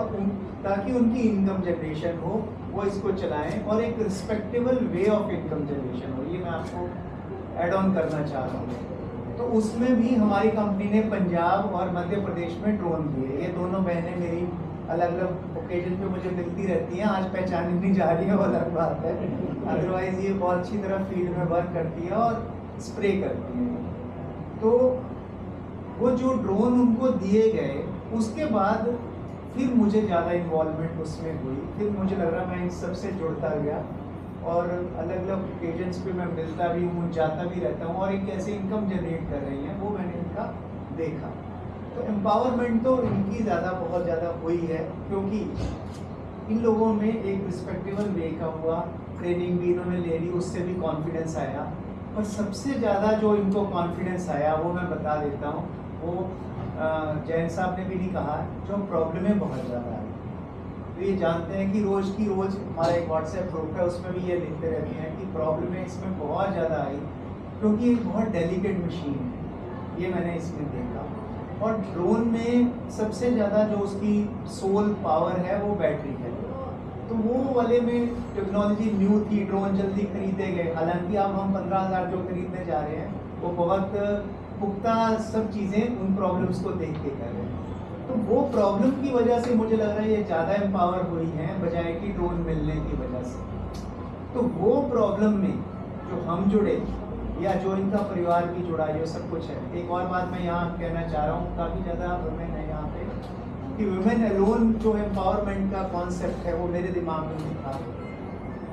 ताकि उनकी इनकम जनरेशन हो, वो इसको चलाएं और एक respectable way of income generation हो। ये मैं आपको ऐड ऑन करना चाह रहा हूँ। तो उसमें भी हमारी कंपनी ने पंजाब और मध्य प्रदेश में ड्रोन दिए। ये दोनों बहनें मेरी अलग अलग ओकेजन पे मुझे मिलती रहती हैं, आज पहचानी नहीं जा रही है वो अलग बात है, अदरवाइज ये बहुत अच्छी तरह फील्ड में वर्क करती है और स्प्रे करती है। तो वो जो ड्रोन उनको दिए गए उसके बाद फिर मुझे ज़्यादा इन्वॉल्वमेंट उसमें हुई, फिर मुझे लग रहा मैं इन सबसे जुड़ता गया और अलग अलग ओकेजन्स पे मैं मिलता भी हूँ, जाता भी रहता हूँ और एक कैसे इनकम जनरेट कर रही हैं वो मैंने इनका देखा। तो एम्पावरमेंट तो इनकी बहुत ज़्यादा हुई है, क्योंकि इन लोगों में एक रिस्पेक्टेबल वे का हुआ, ट्रेनिंग भी इन्होंने ले ली, उससे भी कॉन्फिडेंस आया। और सबसे ज़्यादा जो इनको कॉन्फिडेंस आया वो मैं बता देता हूँ, वो जैन साहब ने भी नहीं कहा, जो प्रॉब्लमें बहुत ज़्यादा आई। तो ये जानते हैं कि रोज़ की रोज़ हमारा एक व्हाट्सएप ग्रुप है, उसमें भी ये लिखते रहते हैं कि प्रॉब्लमें इसमें बहुत ज़्यादा आई, क्योंकि ये बहुत डेलिकेट मशीन है, ये मैंने इसमें देखा। और ड्रोन में सबसे ज़्यादा जो उसकी सोल पावर है वो बैटरी है। तो वो वाले में टेक्नोलॉजी न्यू थी, ड्रोन जल्दी खरीदे गए, हालांकि अब हम 15,000 जो खरीदने जा रहे हैं वो बहुत पुख्ता सब चीज़ें उन प्रॉब्लम्स को देख के कर रहे हैं। तो वो प्रॉब्लम की वजह से मुझे लग रहा है ये ज़्यादा एम्पावर हुई हैं बजाय कि ड्रोन मिलने की वजह से। तो वो प्रॉब्लम में जो हम जुड़े या जो इनका परिवार भी जुड़ा, जो सब कुछ है। एक और बात मैं यहाँ कहना चाह रहा हूँ, काफ़ी ज़्यादा वुमेन है यहाँ पे, कि वुमेन अलोन जो एम्पावरमेंट का कॉन्सेप्ट है वो मेरे दिमाग में नहीं था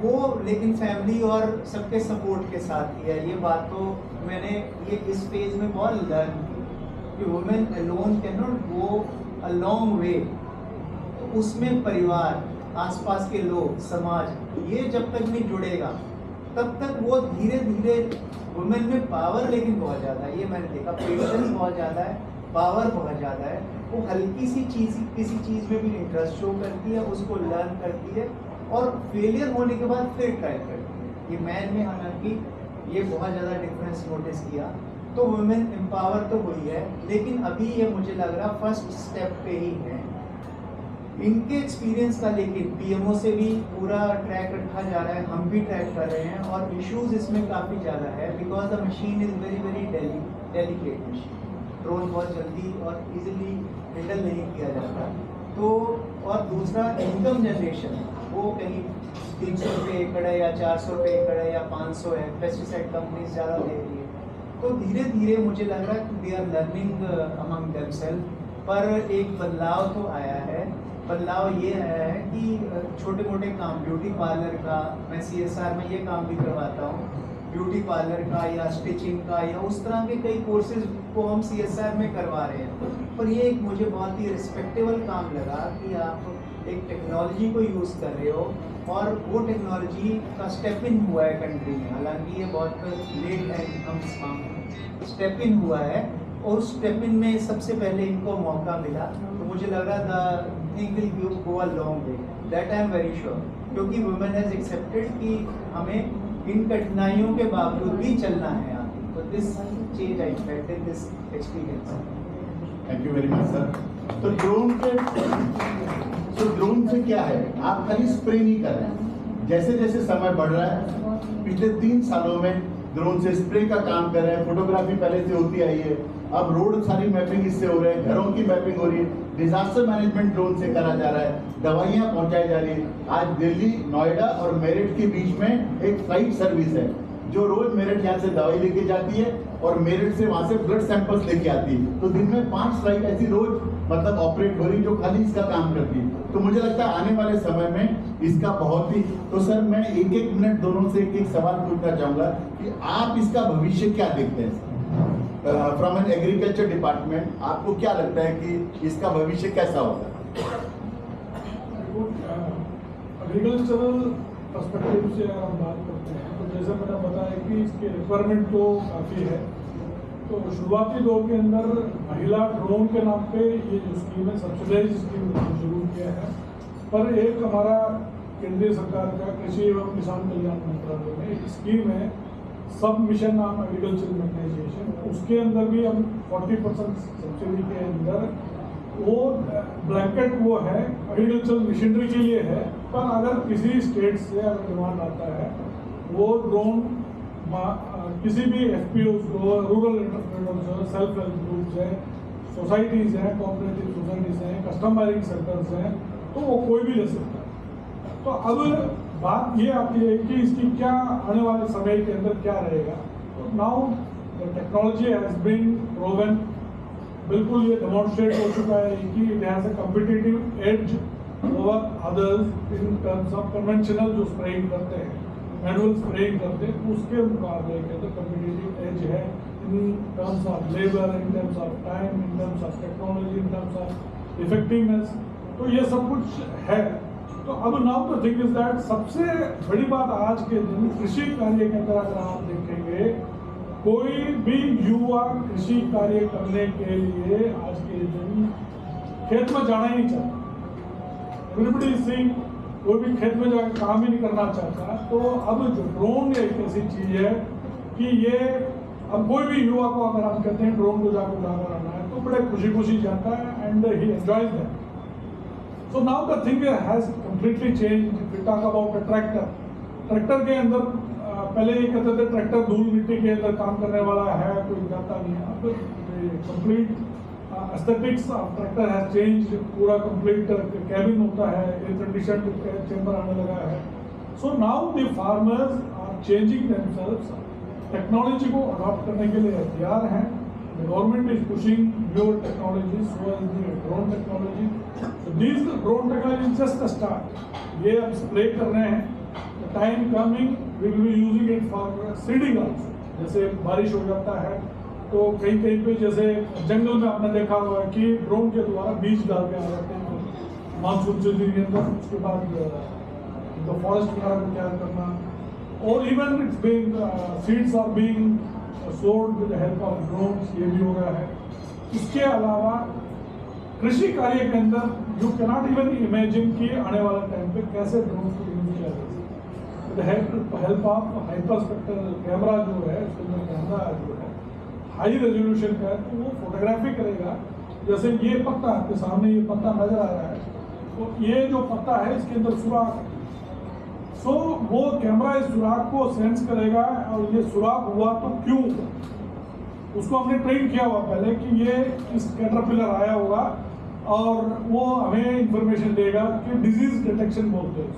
वो, लेकिन फैमिली और सबके सपोर्ट के साथ ही है। ये बात तो मैंने ये इस फेज में बहुत लर्न की कि women alone can not go a long way. तो उसमें परिवार, आसपास के लोग, समाज, ये जब तक नहीं जुड़ेगा तब तक वो धीरे धीरे, वुमेन में पावर लेकिन बहुत ज़्यादा है, ये मैंने देखा, पेशेंस बहुत ज़्यादा है, पावर बहुत ज़्यादा है। वो हल्की सी चीज़, किसी चीज़ में भी इंटरेस्ट शो करती है, उसको लर्न करती है और फेलियर होने के बाद फिर ट्राई करती है। ये मैन में हालांकि ये बहुत ज़्यादा डिफरेंस नोटिस किया। तो वुमेन एम्पावर तो हुई है, लेकिन अभी ये मुझे लग रहा फर्स्ट स्टेप पे ही है। इनके एक्सपीरियंस का लेकिन पीएमओ से भी पूरा ट्रैक रखा जा रहा है, हम भी ट्रैक कर रहे हैं और इश्यूज इसमें काफ़ी ज़्यादा है, because the machine is very very delicate machine. Drone बहुत जल्दी और इजीली हैंडल नहीं किया जाता। तो और दूसरा इनकम जनरेशन, वो कहीं 300 रुपये एकड़ है या 400 रुपये एकड़ है या 500 है, पेस्टिसाइड कंपनीज ज़्यादा दे रही है। तो धीरे धीरे मुझे लग रहा है कि they are learning among themselves. पर एक बदलाव तो आया है। बदलाव ये आया है कि छोटे मोटे काम, ब्यूटी पार्लर का, मैं CSR में ये काम भी करवाता हूँ, ब्यूटी पार्लर का या स्टिचिंग का या उस तरह के कई कोर्सेज को हम CSR में करवा रहे हैं। पर ये एक मुझे बहुत ही रिस्पेक्टेबल काम लगा कि आप एक टेक्नोलॉजी को यूज़ कर रहे हो और वो टेक्नोलॉजी का स्टेप इन हुआ है कंट्री में। हालांकि ये बहुत लेट है, हम इस काम में स्टेप इन हुआ है और उस स्टेप इन में सबसे पहले इनको मौका मिला। तो मुझे लग रहा the thing will go a long way, that I am very sure, क्योंकि वुमेन हैज़ एक्सेप्टेड कि हमें इन कठिनाइयों के बावजूद भी चलना है आगे। तो this change I felt in this experience.
Thank you very much sir. तो ड्रोन से क्या है, आप खाली स्प्रे नहीं कर रहे हैं, जैसे जैसे समय बढ़ रहा है, पिछले 3 सालों में ड्रोन से स्प्रे का काम कर रहे हैं। फोटोग्राफी पहले से होती आई है, अब रोड सारी मैपिंग इससे हो रहा है, घरों की मैपिंग हो रही है, डिजास्टर मैनेजमेंट ड्रोन से करा जा रहा है, दवाइयाँ पहुंचाई जा रही है। आज दिल्ली, नोएडा और मेरठ के बीच में एक फ्लाइट सर्विस है जो रोज मेरठ यहाँ से दवाई लेके जाती है और मेरठ से वहाँ से ब्लड सैंपल्स लेके आती है। तो दिन में 5 फ्लाइट ऐसी रोज मतलब ऑपरेट हो रही जो खाली इसका काम करती है। तो मुझे लगता है आने वाले समय में इसका बहुत ही, तो सर मैं एक मिनट दोनों से एक सवाल पूछना चाहूँगा कि आप इसका भविष्य क्या देखते हैं? फ्रॉम एन एग्रीकल्चर डिपार्टमेंट आपको क्या लगता है कि इसका भविष्य कैसा होगा?
एग्रीकल्चरल पर्सपेक्टिव से अगर हम बात करते हैं तो जैसे मैंने बताया कि इसकी रिक्वायरमेंट तो काफ़ी है। तो शुरुआती दौर के अंदर महिला ड्रोन के नाम पे ये जो स्कीम है सब्सिडाइज स्कीम शुरू किया है, पर एक हमारा केंद्रीय सरकार का कृषि एवं किसान कल्याण मंत्रालय में एक स्कीम है सब मिशन ऑन एग्रीकल्चर मैकेनाइजेशन, उसके अंदर भी हम 40% सब्सिडी के अंदर वो ब्लैंकेट वो है एग्रीकल्चर मशीनरी के लिए है। पर अगर किसी स्टेट से अगर डिमांड आता है वो ड्रोन किसी भी एफपीओ को, rural entrepreneurs, self help groups हैं, सोसाइटीज़ हैं, कोऑपरेटिव सोसाइटीज़ हैं, कस्टमराइजिंग सेक्टर्स हैं, तो वो कोई भी ले सकता है। तो अब बात ये आती है कि इसकी क्या आने वाले समय के अंदर क्या रहेगा। तो now the technology has been proven, बिल्कुल ये डेमोन्स्ट्रेट हो चुका है कि it has a competitive edge over others in terms of conventional जो स्प्रेइंग करते हैं, मैनुअल स्प्रेइंग करते हैं, उसके मुकाबले के अंदर कॉम्पिटिटिव एज है इन terms of labour, in terms of time, in terms of technology, in terms of effectiveness. तो ये सब कुछ है। तो अब now the thing is that सबसे बड़ी बात आज के दिन कृषि कार्य के अंदर अगर आप देखेंगे, कोई भी युवा कृषि कार्य करने के लिए आज के दिन खेत में जाना ही नहीं चाहता। एवरीबडी इज सेइंग कोई भी खेत में जाकर काम ही नहीं करना चाहता। तो अब जो ड्रोन एक ऐसी चीज है कि ये अब कोई भी युवा को अगर हम कहते हैं ड्रोन को जाकर उड़ाकर आना है तो बड़े खुशी खुशी जाता है and he enjoys that. So now the thing has completely changed. If we talk about a tractor, tractor के अंदर पहले ये कहते थे ट्रैक्टर धूल मिट्टी के अंदर काम करने वाला है, कोई जाता नहीं है। अब complete aesthetics of tractor has change, पूरा कंप्लीट कैबिन होता है, एयर कंडीशन चेंबर आने लगा है। So now the farmers are changing themselves, technology को अडॉप्ट करने के लिए तैयार हैं। The government is pushing newer technologies, so as the drone technology. So these drone technology is just a start. ये अब स्प्रे कर रहे हैं। The time coming, we will be using it for seeding also. जैसे बारिश हो जाता है तो कहीं कहीं पे जैसे जंगल में आपने देखा हुआ है कि ड्रोन के द्वारा बीज डाल के आ जाते हैं मानसून सीजन के अंदर, उसके बाद तो फॉरेस्ट वगैरह को तैयार करना, और even it's being seeds are being sold with the help of drones, ये भी हो रहा है। इसके अलावा कृषि कार्य के अंदर you can not even imagine कि आने वाला टाइम पे कैसे ड्रोन को यूज किया जाए। With help of hyperspectral camera जो है, उसके अंदर कैमरा जो है हाई रेजोल्यूशन का है, तो वो फोटोग्राफी करेगा। जैसे ये पत्ता आपके सामने ये पत्ता नजर आ रहा है, तो ये जो पत्ता है इसके अंदर सुराख है। सो वो कैमरा इस सुराख को सेंस करेगा और ये सुराख हुआ तो क्यों, उसको हमने ट्रेन किया हुआ पहले कि ये इस कैटरपिलर आया होगा और वो हमें इंफॉर्मेशन देगा कि डिजीज डिटेक्शन बोलते हैं,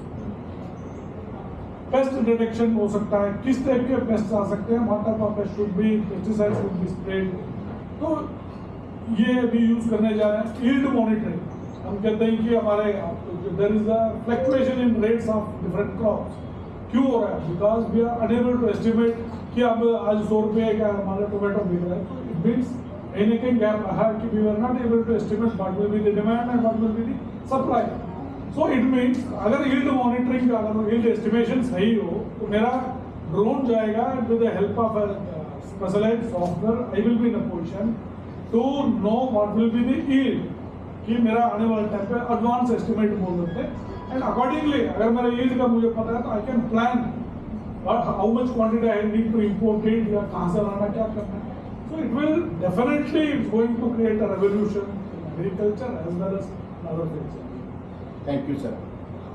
पेस्ट डिटेक्शन हो सकता है, किस टाइप के पेस्ट आ सकते हैं, what type of paste should be, pesticide should be spread. तो ये भी यूज करने जा रहे हैं। यील्ड मॉनिटरिंग, हम कहते हैं कि हमारे there is a fluctuation in rates of different crops. क्यों हो रहा है? Because we are unable to estimate कि अब आज 100 रुपये का हमारे टोमेटो बिक रहा है, तो इट मीन्स कहीं गैप है कि we are not able to estimate what will be the demand and what will be the supply. So it means अगर यील्ड मॉनिटरिंग का अगर यील्ड एस्टिमेशन सही हो तो मेरा ड्रोन जाएगा with the help of specialised software, I will be in a position to know what will be the yield, कि मेरा आने वाले टाइम पे एडवांस एस्टिमेट बोल देते हैं एंड अकॉर्डिंगली अगर मेरा यील्ड का मुझे पता है तो I can plan what how much quantity I need to import it या कहाँ से लाना, क्या करना है। So it will definitely it's going to create a revolution in agriculture as well as other things.
Thank you sir.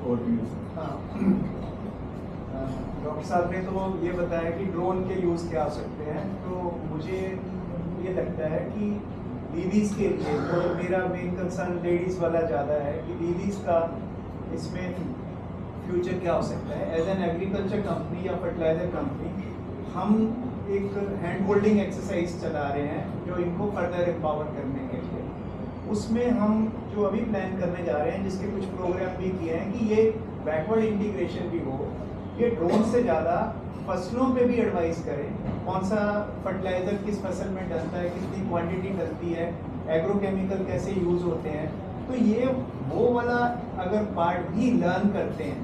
Over to you sir.
Doctor साहब ने तो ये बताया कि ड्रोन के यूज़ क्या हो सकते हैं, तो मुझे ये लगता है कि दीदीज के लिए, तो मेरा मेन कंसर्न लेडीज़ वाला ज़्यादा है कि दीदीज का इसमें फ्यूचर क्या हो सकता है। एज एन एग्रीकल्चर कंपनी या फर्टिलाइजर कंपनी हम एक हैंड होल्डिंग एक्सरसाइज चला रहे हैं जो इनको फर्दर एम्पावर करने के लिए। उसमें हम जो अभी प्लान करने जा रहे हैं, जिसके कुछ प्रोग्राम भी किए हैं, कि ये बैकवर्ड इंटीग्रेशन भी हो, ये ड्रोन से ज़्यादा फसलों पे भी एडवाइस करें, कौन सा फर्टिलाइजर किस फसल में डलता है, कितनी क्वांटिटी डलती है, एग्रोकेमिकल कैसे यूज़ होते हैं। तो ये वो वाला अगर पार्ट भी लर्न करते हैं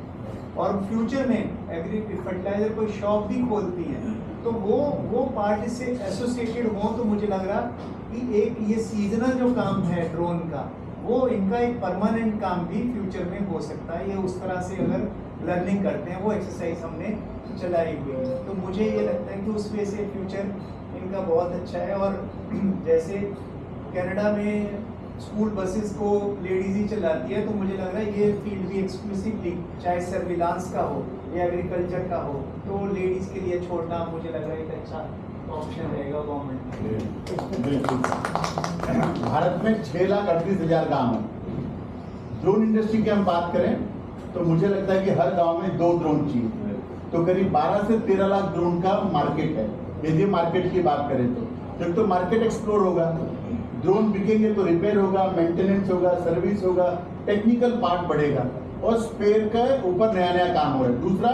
और फ्यूचर में एग्री फर्टिलाइजर कोई शॉप भी खोलती हैं तो वो पार्ट इससे एसोसिएटेड हो, तो मुझे लग रहा कि एक ये सीजनल जो काम है ड्रोन का, वो इनका एक परमानेंट काम भी फ्यूचर में हो सकता है। ये उस तरह से अगर लर्निंग करते हैं, वो एक्सरसाइज हमने चलाई हुई है, तो मुझे ये लगता है कि उस वे से फ्यूचर इनका बहुत अच्छा है। और जैसे कनाडा में स्कूल बसेस को लेडीज ही चलाती है, तो मुझे लग रहा है ये फील्ड भी एक्सक्लूसिवली, चाहे सर्विलांस का हो या एग्रीकल्चर का हो, तो लेडीज के लिए छोड़ना मुझे लग रहा है एक अच्छा ऑप्शन रहेगा गवर्नमेंट।
बिल्कुल। भारत में 6,38,000 गाँव है। ड्रोन इंडस्ट्री की हम बात करें तो मुझे लगता है कि हर गांव में 2 ड्रोन चाहिए, तो करीब 12 से 13 लाख ड्रोन का मार्केट है। यदि मार्केट की बात करें तो जब तो मार्केट एक्सप्लोर होगा, ड्रोन बिकेंगे तो रिपेयर होगा, मेंटेनेंस होगा, सर्विस होगा, टेक्निकल पार्ट बढ़ेगा और स्पेयर का ऊपर नया नया काम हो रहा है। दूसरा,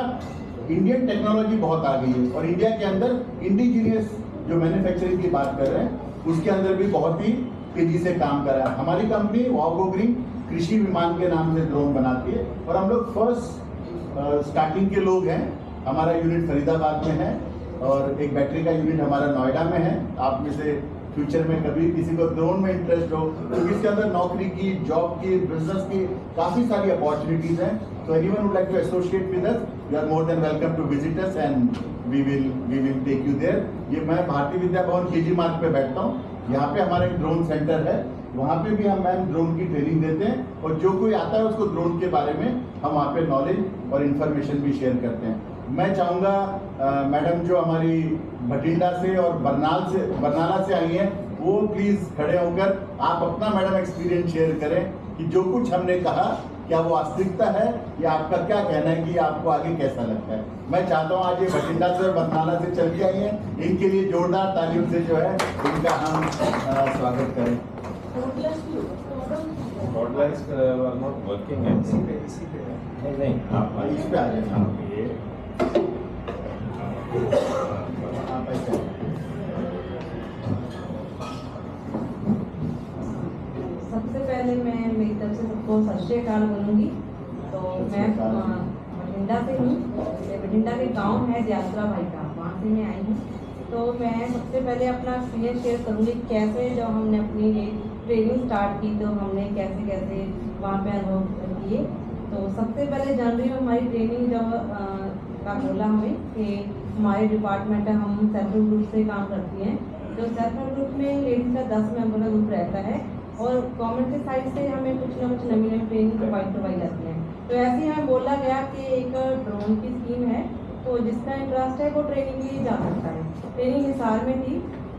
इंडियन टेक्नोलॉजी बहुत आ गई है और इंडिया के अंदर इंडिजीनियस जो मैन्युफैक्चरिंग की बात कर रहे हैं उसके अंदर भी बहुत ही तेजी से काम कर रहा है। हमारी कंपनी वाओगोग्रीन कृषि विमान के नाम से ड्रोन बनाती है और हम लोग फर्स्ट स्टार्टिंग के लोग हैं। हमारा यूनिट फरीदाबाद में है और एक बैटरी का यूनिट हमारा नोएडा में है। आप में से फ्यूचर में कभी किसी को ड्रोन में इंटरेस्ट हो तो इसके अंदर नौकरी की, जॉब की, बिजनेस की काफ़ी सारी अपॉर्चुनिटीज़ हैं। तो anyone would like to associate with us, you are more than welcome to visit us and we will take you there. ये मैं भारतीय विद्या भवन KG मार्ग पे बैठता हूँ, यहाँ पे हमारा एक ड्रोन सेंटर है, वहाँ पे भी हम मैम ड्रोन की ट्रेनिंग देते हैं और जो कोई आता है उसको ड्रोन के बारे में हम वहाँ पे नॉलेज और इन्फॉर्मेशन भी शेयर करते हैं। मैं चाहूँगा मैडम जो हमारी भटिंडा से और बरनाला से आई हैं वो प्लीज़ खड़े होकर आप अपना मैडम एक्सपीरियंस शेयर करें कि जो कुछ हमने कहा क्या वो वास्तविकता है या आपका क्या कहना है कि आपको आगे कैसा लगता है। मैं चाहता हूँ आज ये भटिंडा से और बरनाला से चल के आई हैं, इनके लिए जोरदार तालियों से जो है इनका हम स्वागत करें।
Toddlers were not working at
इसी पे
नहीं आप
इस पे आ जाए।
ये
आप ऐसे
सबसे पहले मैं मेरी तरफ से सबको सत श्री अकाल बोलूँगी। तो मैं बठिंडा से हूँ, बठिंडा के गांव है जयात्रा भाई का, वहाँ से मैं आई हूँ। तो मैं सबसे पहले अपना एक्सपीरियंस शेयर करूँगी कैसे जब हमने अपनी ये ट्रेनिंग स्टार्ट की तो हमने कैसे कैसे वहाँ पे अनुभव किए। तो सबसे पहले जनवरी में हमारी ट्रेनिंग जब का बोला हमें कि हमारे डिपार्टमेंट हम सेल्फ हेल्प ग्रुप से काम करती हैं। तो सेल्फ हेल्प ग्रुप में लेडीज़ का 10 मेंबर का ग्रुप रहता है और गवर्नमेंट की साइड से हमें कुछ ना कुछ नई नई ट्रेनिंग प्रोवाइड करवाई जाती है। तो ऐसे ही हमें बोला गया कि एक ड्रोन की स्कीम है, तो जिसका इंटरेस्ट है वो ट्रेनिंग के लिए जा सकता है। ट्रेनिंग हिसार में थी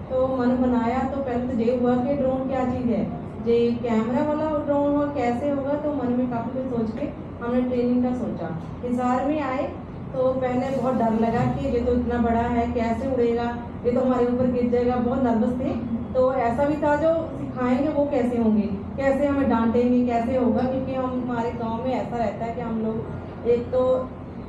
तो मन बनाया, तो पहले तो ये हुआ कि ड्रोन क्या चीज़ है, ये कैमरा वाला ड्रोन हो कैसे होगा, तो मन में काफ़ी कुछ सोच के हमने ट्रेनिंग का सोचा। हिसार में आए तो पहले बहुत डर लगा कि ये तो इतना बड़ा है, कैसे उड़ेगा, ये तो हमारे ऊपर गिर जाएगा, बहुत नर्वस थे। तो ऐसा भी था जो सिखाएंगे वो कैसे होंगे, कैसे हमें डांटेंगे, कैसे होगा, क्योंकि हम हमारे गांव में ऐसा रहता है कि हम लोग एक तो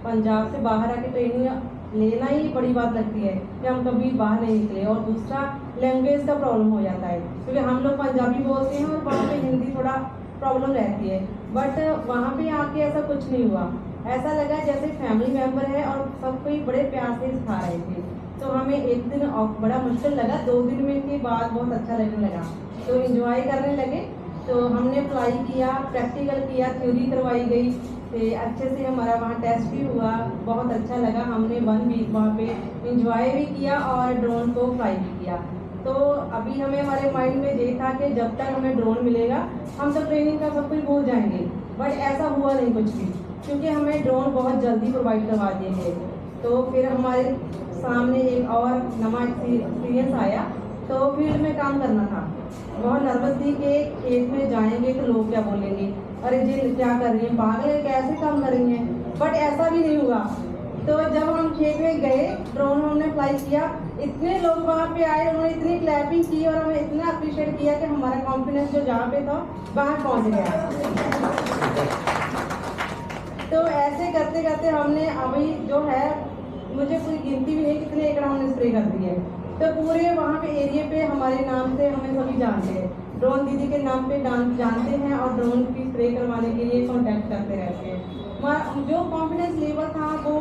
पंजाब से बाहर आके ट्रेनिंग लेना ही बड़ी बात लगती है कि हम कभी बाहर नहीं निकले, और दूसरा लैंग्वेज का प्रॉब्लम हो जाता है क्योंकि हम लोग पंजाबी बोलते हैं और वहाँ पे हिंदी थोड़ा प्रॉब्लम रहती है। बट वहाँ पे आके ऐसा कुछ नहीं हुआ, ऐसा लगा जैसे फैमिली मेम्बर है और सब कोई बड़े प्यार से सिखा रहे थे। तो हमें एक दिन बड़ा मुश्किल लगा, 2 दिन में के बाद बहुत अच्छा लगने लगा, तो एंजॉय करने लगे। तो हमने अप्लाई किया, प्रैक्टिकल किया, थ्योरी करवाई गई, तो अच्छे से हमारा वहाँ टेस्ट भी हुआ, बहुत अच्छा लगा। हमने 1 वीक वहाँ पे एंजॉय भी किया और ड्रोन को फ्लाई भी किया। तो अभी हमें हमारे माइंड में ये था कि जब तक हमें ड्रोन मिलेगा हम सब ट्रेनिंग का सब कुछ भूल जाएंगे, बट ऐसा हुआ नहीं कुछ भी, क्योंकि हमें ड्रोन बहुत जल्दी प्रोवाइड करवा दिए गए। तो फिर हमारे सामने एक और नया एक्सपीरियंस आया तो फील्ड में काम करना था। बहुत नर्वस थी कि खेत में जाएंगे तो लोग क्या बोलेंगे, अरे जी क्या कर रही हैं, पागल है, कैसे काम कर रही हैं। बट ऐसा भी नहीं हुआ। तो जब हम खेत में गए, ड्रोन हमने फ्लाई किया, इतने लोग वहाँ पे आए, उन्होंने इतनी क्लैपिंग की और हमें इतना अप्रिशिएट किया कि हमारा कॉन्फिडेंस जो जहाँ पे था वहाँ पहुँच गया। तो ऐसे करते करते हमने अभी जो है, मुझे पूरी गिनती भी नहीं कितने एकड़ हमने स्प्रे कर दिए। तो पूरे वहाँ पे एरिया पे हमारे नाम से हमें सभी जानते हैं, ड्रोन दीदी के नाम पे जानते हैं और ड्रोन की स्प्रे करवाने के लिए कांटेक्ट करते रहते हैं। जो कॉन्फिडेंस लेवल था वो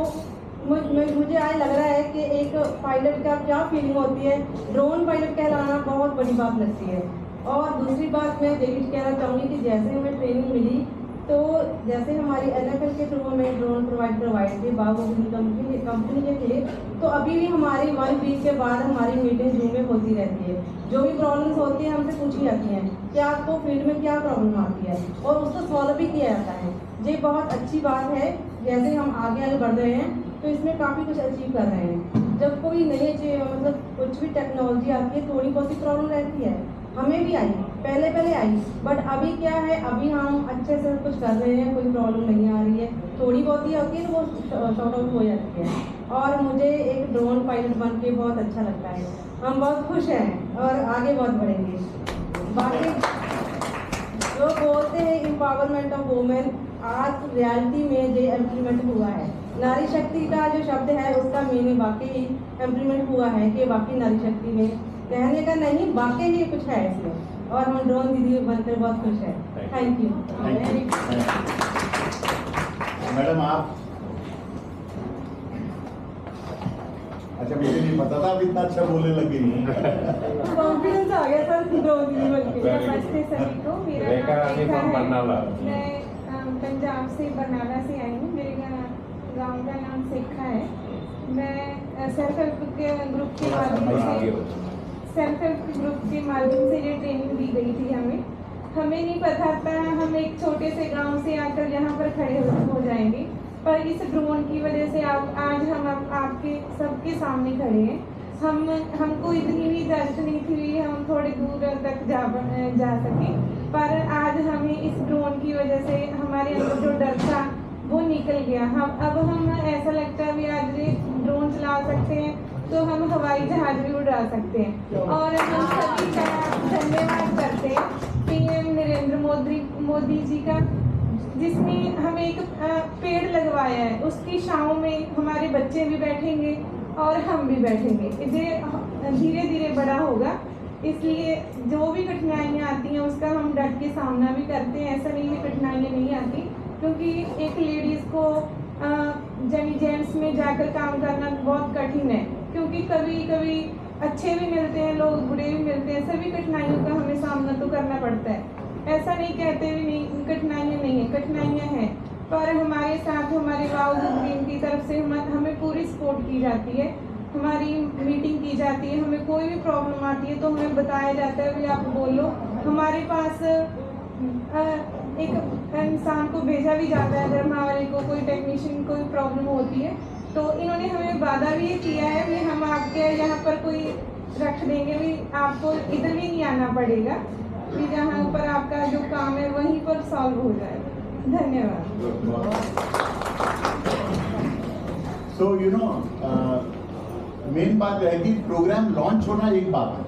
मुझे आज लग रहा है कि एक पायलट का क्या फीलिंग होती है, ड्रोन पायलट कहलाना बहुत बड़ी बात लगती है। और दूसरी बात मैं ये भी कहना चाहूँगी कि जैसे हमें ट्रेनिंग मिली, तो जैसे हमारी NFL के थ्रू हमें ड्रोन प्रोवाइड करवाए थे, बागोगनी कंपनी के थे, तो अभी भी हमारी 1 वीक के बाद हमारी मीटिंग जूम में होती रहती है। जो भी प्रॉब्लम्स होती हैं हमसे पूछी जाती हैं कि आपको फील्ड में क्या प्रॉब्लम आती है और उसको सॉल्व भी किया जाता है। ये बहुत अच्छी बात है। जैसे हम आगे बढ़ रहे हैं तो इसमें काफ़ी कुछ अचीव कर रहे हैं। जब कोई नई मतलब कुछ भी टेक्नोलॉजी आती है, थोड़ी बहुत ही प्रॉब्लम रहती है, हमें भी आई, पहले आई, बट अभी क्या है, अभी हम अच्छे से कुछ कर रहे हैं, कोई प्रॉब्लम नहीं आ रही है। थोड़ी बहुत ही होती है तो वो शॉर्ट आउट हो जाती है। और मुझे एक ड्रोन पायलट बन के बहुत अच्छा लगता है। हम बहुत खुश हैं और आगे बहुत बढ़ेंगे। बाकी जो बोलते हैं एम्पावरमेंट ऑफ वुमेन, आज रियलिटी में ये इम्प्लीमेंट हुआ है। नारी शक्ति का जो शब्द है उसका मीनिंग वाकई इम्प्लीमेंट हुआ है कि वाकई नारी शक्ति में कहने का नहीं, वाकई ही कुछ है इसमें। और हम ड्रोन दीदी बनकर बहुत खुश हैं। Thank you.
मैडम आप, अच्छा मुझे नहीं पता था आप इतना अच्छा बोलने लगी।
कॉन्फिडेंस आ गया सर ड्रोन दीदी बनके।
नमस्ते सभी को, मेरा
रेखा
नाम
रानी
रेखा
from
है।
बरनाला।
मैं पंजाब से बरनाला से आई हूँ। मेरे गांव का नाम सेखा है। मैं सेल्फ हेल्प ग्रुप के माध्यम से ये ट्रेनिंग दी गई थी हमें नहीं पता था हम एक छोटे से गांव से आकर यहाँ पर खड़े हो जाएंगे, पर इस ड्रोन की वजह से आज हम आपके सबके सामने खड़े हैं। हमको इतनी भी इजाज़त नहीं थी हम थोड़े दूर तक जा सके, पर आज हमें इस ड्रोन की वजह से हमारे अंदर जो डर था वो निकल गया। अब हम ऐसा लगता है भी आज ड्रोन चला सकते हैं तो हम हवाई जहाज भी उड़ा सकते हैं। और हम सभी का धन्यवाद करते हैं PM नरेंद्र मोदी जी का, जिसने हमें एक पेड़ लगवाया है। उसकी छांव में हमारे बच्चे भी बैठेंगे और हम भी बैठेंगे। ये धीरे धीरे बड़ा होगा, इसलिए जो भी कठिनाइयाँ आती हैं उसका हम डट के सामना भी करते हैं। ऐसा नहीं है कठिनाइयाँ नहीं आती, क्योंकि एक लेडीज़ को जेंट्स में जाकर काम करना बहुत कठिन है, क्योंकि कभी कभी अच्छे भी मिलते हैं लोग, बुरे भी मिलते हैं। सभी कठिनाइयों का हमें सामना तो करना पड़ता है। ऐसा नहीं कहते भी नहीं कठिनाइयाँ नहीं है, कठिनाइयाँ हैं, पर हमारे साथ हमारे बावजूद भी इनकी तरफ से हमें पूरी सपोर्ट की जाती है। हमारी मीटिंग की जाती है, हमें कोई भी प्रॉब्लम आती है तो हमें बताया जाता है भी आप बोलो। हमारे पास एक इंसान को भेजा भी जाता है, अगर हमारे को कोई टेक्नीशियन कोई प्रॉब्लम होती है तो इन्होंने हमें वादा भी ये किया है कि हम आपके यहाँ पर कोई रख देंगे, भी आपको इधर भी नहीं आना पड़ेगा, कि जहाँ पर आपका जो काम है वहीं पर सॉल्व हो जाएगा। धन्यवाद।
सो यू नो मेन बात है कि प्रोग्राम लॉन्च होना एक बात है,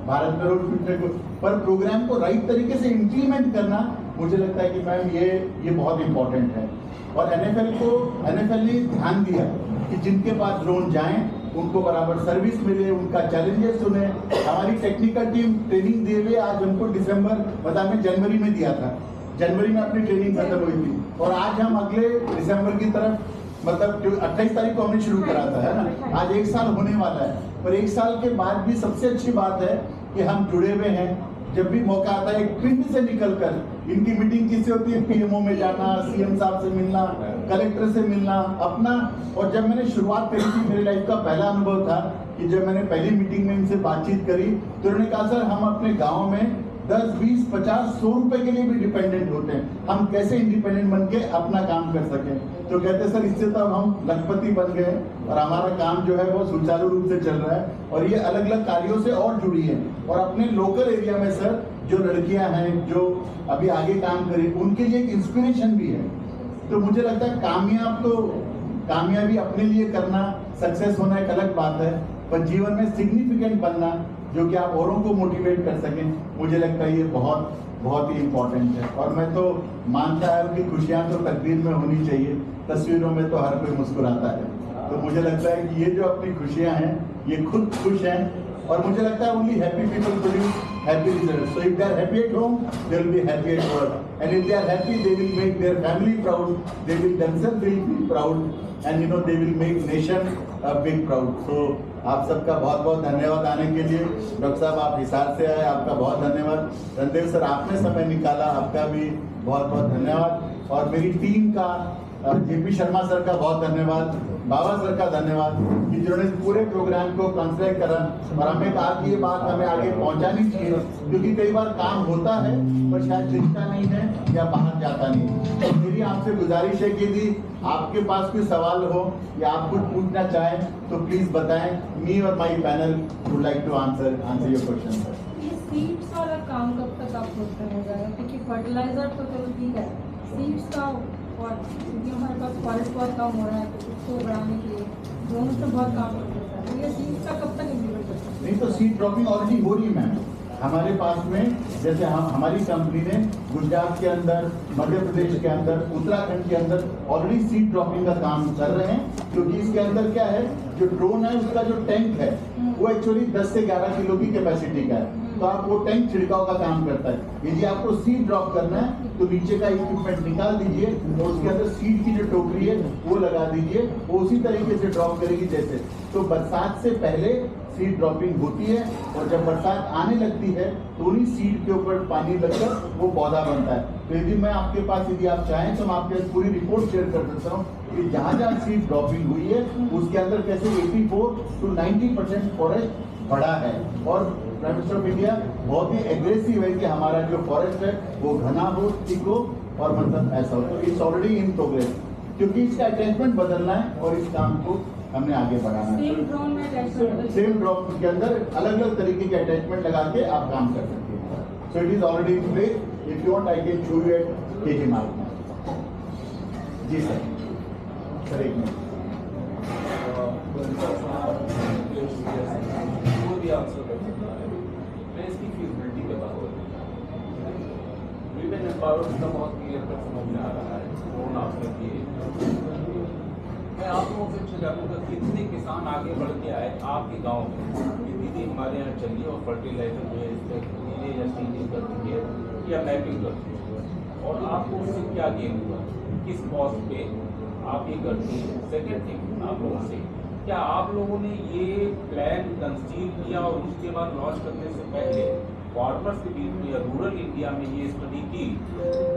भारत में रोड फ्यूचर को, पर प्रोग्राम को राइट तरीके से इम्प्लीमेंट करना मुझे लगता है कि मैम ये बहुत इम्पोर्टेंट है। और NFL ने ध्यान दिया कि जिनके पास ड्रोन जाएं उनको बराबर सर्विस मिले, उनका चैलेंजेस सुने। हमारी टेक्निकल टीम ट्रेनिंग दे हुए आज हमको जनवरी में दिया था, जनवरी में अपनी ट्रेनिंग खत्म हुई थी, और आज हम अगले दिसंबर की तरफ, मतलब 28 तारीख को हमने शुरू करा था, है ना। आज 1 साल होने वाला है, पर 1 साल के बाद भी सबसे अच्छी बात है कि हम जुड़े हुए हैं। जब भी मौका आता है एक पिंड से निकलकर, इनकी मीटिंग किससे होती है, PMO में जाना, CM साहब से मिलना, कलेक्टर से मिलना अपना। और जब मैंने शुरुआत करी थी, मेरी लाइफ का पहला अनुभव था कि जब मैंने पहली मीटिंग में इनसे बातचीत करी तो उन्होंने कहा सर हम अपने गाँव में 10, 20, 50, 100 रुपए के लिए भी डिपेंडेंट होते हैं। हम कैसे इंडिपेंडेंट बन के अपना काम कर सकें? तो कहते सर इससे तो हम लखपति बन गए और हमारा काम जो है वो सुचारू रूप से चल रहा है और ये अलग अलग कार्यों से और जुड़ी है। और अपने लोकल एरिया में सर जो लड़कियां हैं जो अभी आगे काम करें उनके लिए एक इंस्पिरेशन भी है। तो मुझे लगता है कामयाबी अपने लिए करना, सक्सेस होना एक अलग बात है, पर जीवन में सिग्निफिकेंट बनना जो कि आप औरों को मोटिवेट कर सकें, मुझे लगता है ये बहुत बहुत ही इम्पोर्टेंट है। और मैं तो मानता हूँ कि खुशियाँ तो तकदीर में होनी चाहिए, तस्वीरों में तो हर कोई मुस्कुराता है। तो मुझे लगता है कि ये जो अपनी खुशियाँ हैं ये खुद खुश हैं और मुझे लगता है only happy people produce happy results. So if they are happy at home they will be happy at work and if they are happy they will make their family proud, they will themselves will be proud and they will make nation big proud. So आप सबका बहुत बहुत धन्यवाद आने के लिए। डॉक्टर साहब आप हिसार से आए, आपका बहुत धन्यवाद। रणदेव सर आपने समय निकाला, आपका भी बहुत बहुत धन्यवाद। और मेरी टीम का जेपी शर्मा सर का बहुत धन्यवाद, बाबा सर का धन्यवाद कि जिन्होंने पूरे प्रोग्राम को कंसल्ट करा और हमें कहा कि ये बात हमें आगे पहुंचानी चाहिए, क्योंकि कई बार काम होता है पर शायद दिखता नहीं है या बाहर जाता नहीं। तो मेरी आपसे गुजारिश है कि यदि आपके पास कोई सवाल हो या आप कुछ पूछना चाहें तो प्लीज बताएं। मी और my panel would like to answer your question sir.
ये सीड्स वाला काम कब तक आप खुद हो जाएगा? क्योंकि फर्टिलाइजर तो चलो ठीक है, सीड्स का और क्योंकि हमारे पास फॉरेस्ट बहुत कम हो रहा है उसको बढ़ाने के लिए दोनों से बहुत काम करता है। तो ये सीड्स का कब तक इम्प्लीमेंट कर सकते हैं?
नहीं तो सीड ड्रॉपिंग ऑलरेडी हो रही है मैम हमारे पास में। जैसे हमारी कंपनी ने गुजरात के अंदर, मध्य प्रदेश के अंदर, उत्तराखंड के अंदर ऑलरेडी सीड ड्रॉपिंग का काम कर रहे हैं। क्योंकि इसके अंदर क्या है, जो ड्रोन है उसका जो टैंक है वो एक्चुअली 10 से 11 किलो की कैपेसिटी का है। तो आप वो टैंक छिड़काव का काम करता है। यदि आपको सीड ड्रॉप करना है तो नीचे का इक्विपमेंट निकाल दीजिए और उसके अंदर सीड की जो टोकरी है वो लगा दीजिए, वो उसी तरीके से ड्रॉप करेगी जैसे। तो बरसात से पहले सीड ड्रॉपिंग होती है और जब बरसात आने लगती है तो उन्हीं सीड के ऊपर पानी लगकर वो पौधा बनता है। तो यदि मैं आपके पास, यदि आप चाहें तो मैं आपके साथ पूरी रिपोर्ट शेयर कर सकता हूँ कि जहाँ जहाँ सीड ड्रॉपिंग हुई है उसके अंदर कैसे 84 to 90% फॉरेस्ट बढ़ा है। और प्राइम मिनिस्टर ऑफ इंडिया बहुत ही एग्रेसिव है कि हमारा जो फॉरेस्ट है वो घना हो, थिक हो और मतलब ऐसा हो। तो इट्स ऑलरेडी इन प्रोग्रेस, क्योंकि इसका अटैचमेंट बदलना है और इस काम को हमने आगे बढ़ाना है। सेम ड्रॉप के अंदर अलग अलग तरीके के अटैचमेंट लगा के आप काम कर सकते हैं। So it is already in place. If you want I can show you at KG mark. जी सर, सर एक मिनट।
मैं इसकी फीजिबिलिटी के बारे में विमेन एम्पावरमेंट का बहुत क्लियर कट समझ में आ रहा है। ड्रोन आपने किए, मैं आप लोगों से पूछना चाहूँगा कितने किसान आगे बढ़ के आए आपके गांव में कि दीदी हमारे यहाँ चलिए और फर्टिलाइजर जो है इससे या सीडिंग कर दीजिए या मैपिंग कर दीजिए, और आपको उससे क्या गेन हुआ, किस कॉस्ट पे आप ये करती हैं। सेकेंड थिंग, आप लोगों से क्या आप लोगों ने ये प्लान कंसीव किया और उसके बाद लॉन्च करने से पहले फार्मर्स के बीच में या रूरल इंडिया में ये स्टडी की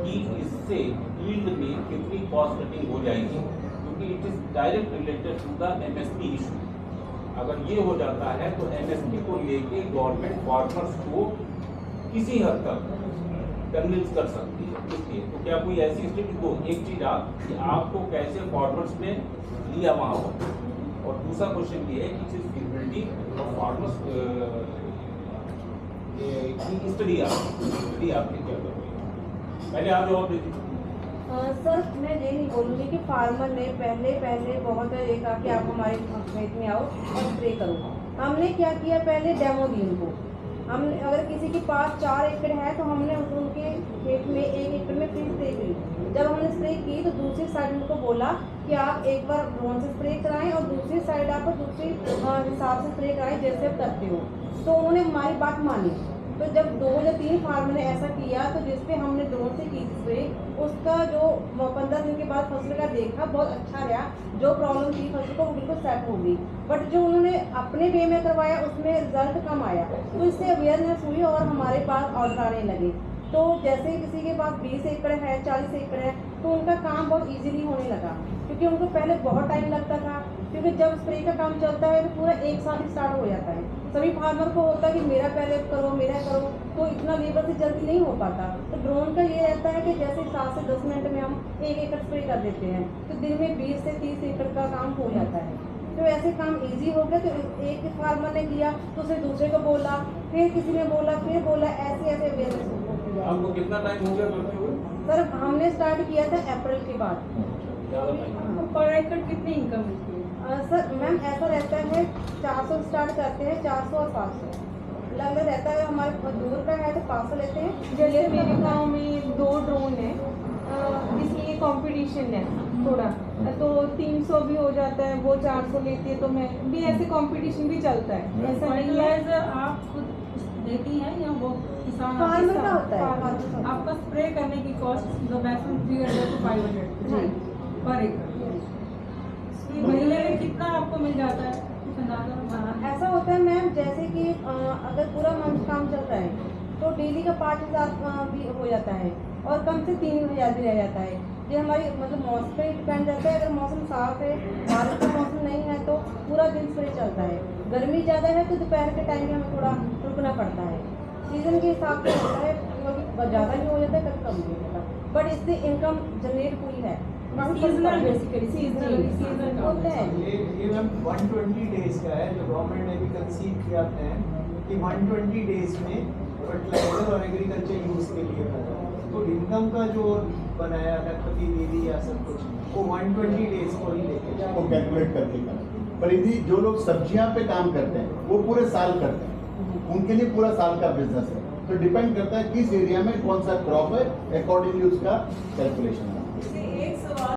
कि इससे यील्ड में कितनी कॉस्ट कटिंग हो जाएगी, क्योंकि it is direct related to the MSP issue. अगर ये हो जाता है तो एमएसपी को लेके गवर्नमेंट फार्मर्स को किसी हद तक कन्विंस कर सकती है। इसलिए तो क्या कोई ऐसी स्थिति को, एक चीज आप कि आपको कैसे फार्मर्स ने लिया वहाँ पर, और दूसरा क्वेश्चन ये है कि फीजिबिलिटी और फार्मर्स की स्टडी आपने क्या कर रही है? पहले आप जवाब दे दीजिए।
सर मैं ये नहीं बोलूँगी कि फार्मर ने पहले बहुत ये कहा कि आप हमारे खेत में आओ और स्प्रे करो। हमने क्या किया, पहले डेमो दी उनको। हमने अगर किसी के पास 4 एकड़ है तो हमने उनके खेत में 1 एकड़ में फ्री स्प्रे की। जब हमने स्प्रे की तो दूसरी साइड उनको बोला कि आप एक बार ड्रोन से स्प्रे कराएं और दूसरी साइड आप दूसरी हिसाब से स्प्रे कराएं जैसे आप करते हो। तो उन्होंने हमारी बात मानी। तो जब 2 या 3 फार्मर ने ऐसा किया तो जिसपे हमने ड्रोन से की स्प्रे, उसका जो 15 दिन के बाद फसल का देखा बहुत अच्छा रहा। जो प्रॉब्लम थी फसल को वो बिल्कुल सेट हो गई। बट जो उन्होंने अपने वे में करवाया उसमें रिजल्ट कम आया, तो इससे अवेयरनेस हुई और हमारे पास ऑर्डर आने लगे। तो जैसे किसी के पास 20 एकड़ है, 40 एकड़ है, तो उनका काम बहुत इजीली होने लगा। क्योंकि उनको पहले बहुत टाइम लगता था, क्योंकि जब स्प्रे का काम चलता है तो पूरा एक साथ ही स्टार्ट हो जाता है। सभी फार्मर को होता है कि मेरा पहले करो मेरा करो, तो इतना लेबर से जल्दी नहीं हो पाता। तो ड्रोन का ये रहता है कि जैसे 7 से 10 मिनट में हम 1 एकड़ स्प्रे कर देते हैं, तो दिन में 20 से 30 एकड़ का काम हो जाता है। तो ऐसे काम इजी हो गया। तो एक फार्मर ने किया तो उसे दूसरे को बोला, फिर किसी ने बोला, फिर बोला, ऐसे ऐसे अवेयरनेस होती है।
आपको कितना टाइम हो गया करते हुए?
सर हमने स्टार्ट किया था अप्रैल के बाद।
ज़्यादा टाइम।
तो पर एकड़ कितनी इनकम मिलती है?
सर मैम ऐसा रहता है 400 स्टार्ट करते हैं, 400 और 500 अलग अलग रहता है। हमारे दूर का है तो 500 लेते हैं।
जैसे मेरे गांव में 2 ड्रोन है, इसलिए कंपटीशन है थोड़ा, तो 300 भी हो जाता है, वो 400 लेती है, तो मैं भी ऐसे कंपटीशन भी चलता है। ऐसा नहीं है
फर्टिलाइजर आप खुद देती हैं या वो किसान
फार्मर का होता है।
फार्मर का। आपका स्प्रे करने की कॉस्ट मैक्सिमम 300 to 500
जी
पर एकड़। महीने में कितना आपको मिल जाता है कुछ अंदाजा?
ऐसा होता है मैम, जैसे कि अगर पूरा मंथ काम चलता है तो डेली का 5,000 भी हो जाता है, और कम से 3,000 भी रह जाता है। ये हमारी मतलब मौसम पे डिपेंड रहता है। अगर मौसम साफ है, बारिश का मौसम नहीं है, तो पूरा दिन स्प्रे चलता है। गर्मी ज़्यादा है तो दोपहर के टाइम में हमें थोड़ा रुकना पड़ता है। सीजन के हिसाब से होता है, कभी ज़्यादा भी हो जाता है, कभी कम भी हो जाता है, बट इससे इनकम जनरेट हुई है।
सीजनल बेसिकली सीजनल
होते हैं।
ये मैम 120 डेज का है, जो गवर्नमेंट ने भी कंसीव किया है कि 120 डेज में फर्टिलाइजर और एग्रीकल्चर यूज के लिए होगा। तो इनकम का जो बनाया लखपति दीदी या सब कुछ, वो 120 डेज को ही लेके
वो कैलकुलेट करके करें। पर यदि जो लोग सब्जियां पे काम करते हैं वो पूरे साल करते हैं, उनके लिए पूरा साल का बिजनेस है। तो डिपेंड करता है किस एरिया में कौन सा क्रॉप है, अकॉर्डिंगली उसका कैलकुलेशन है।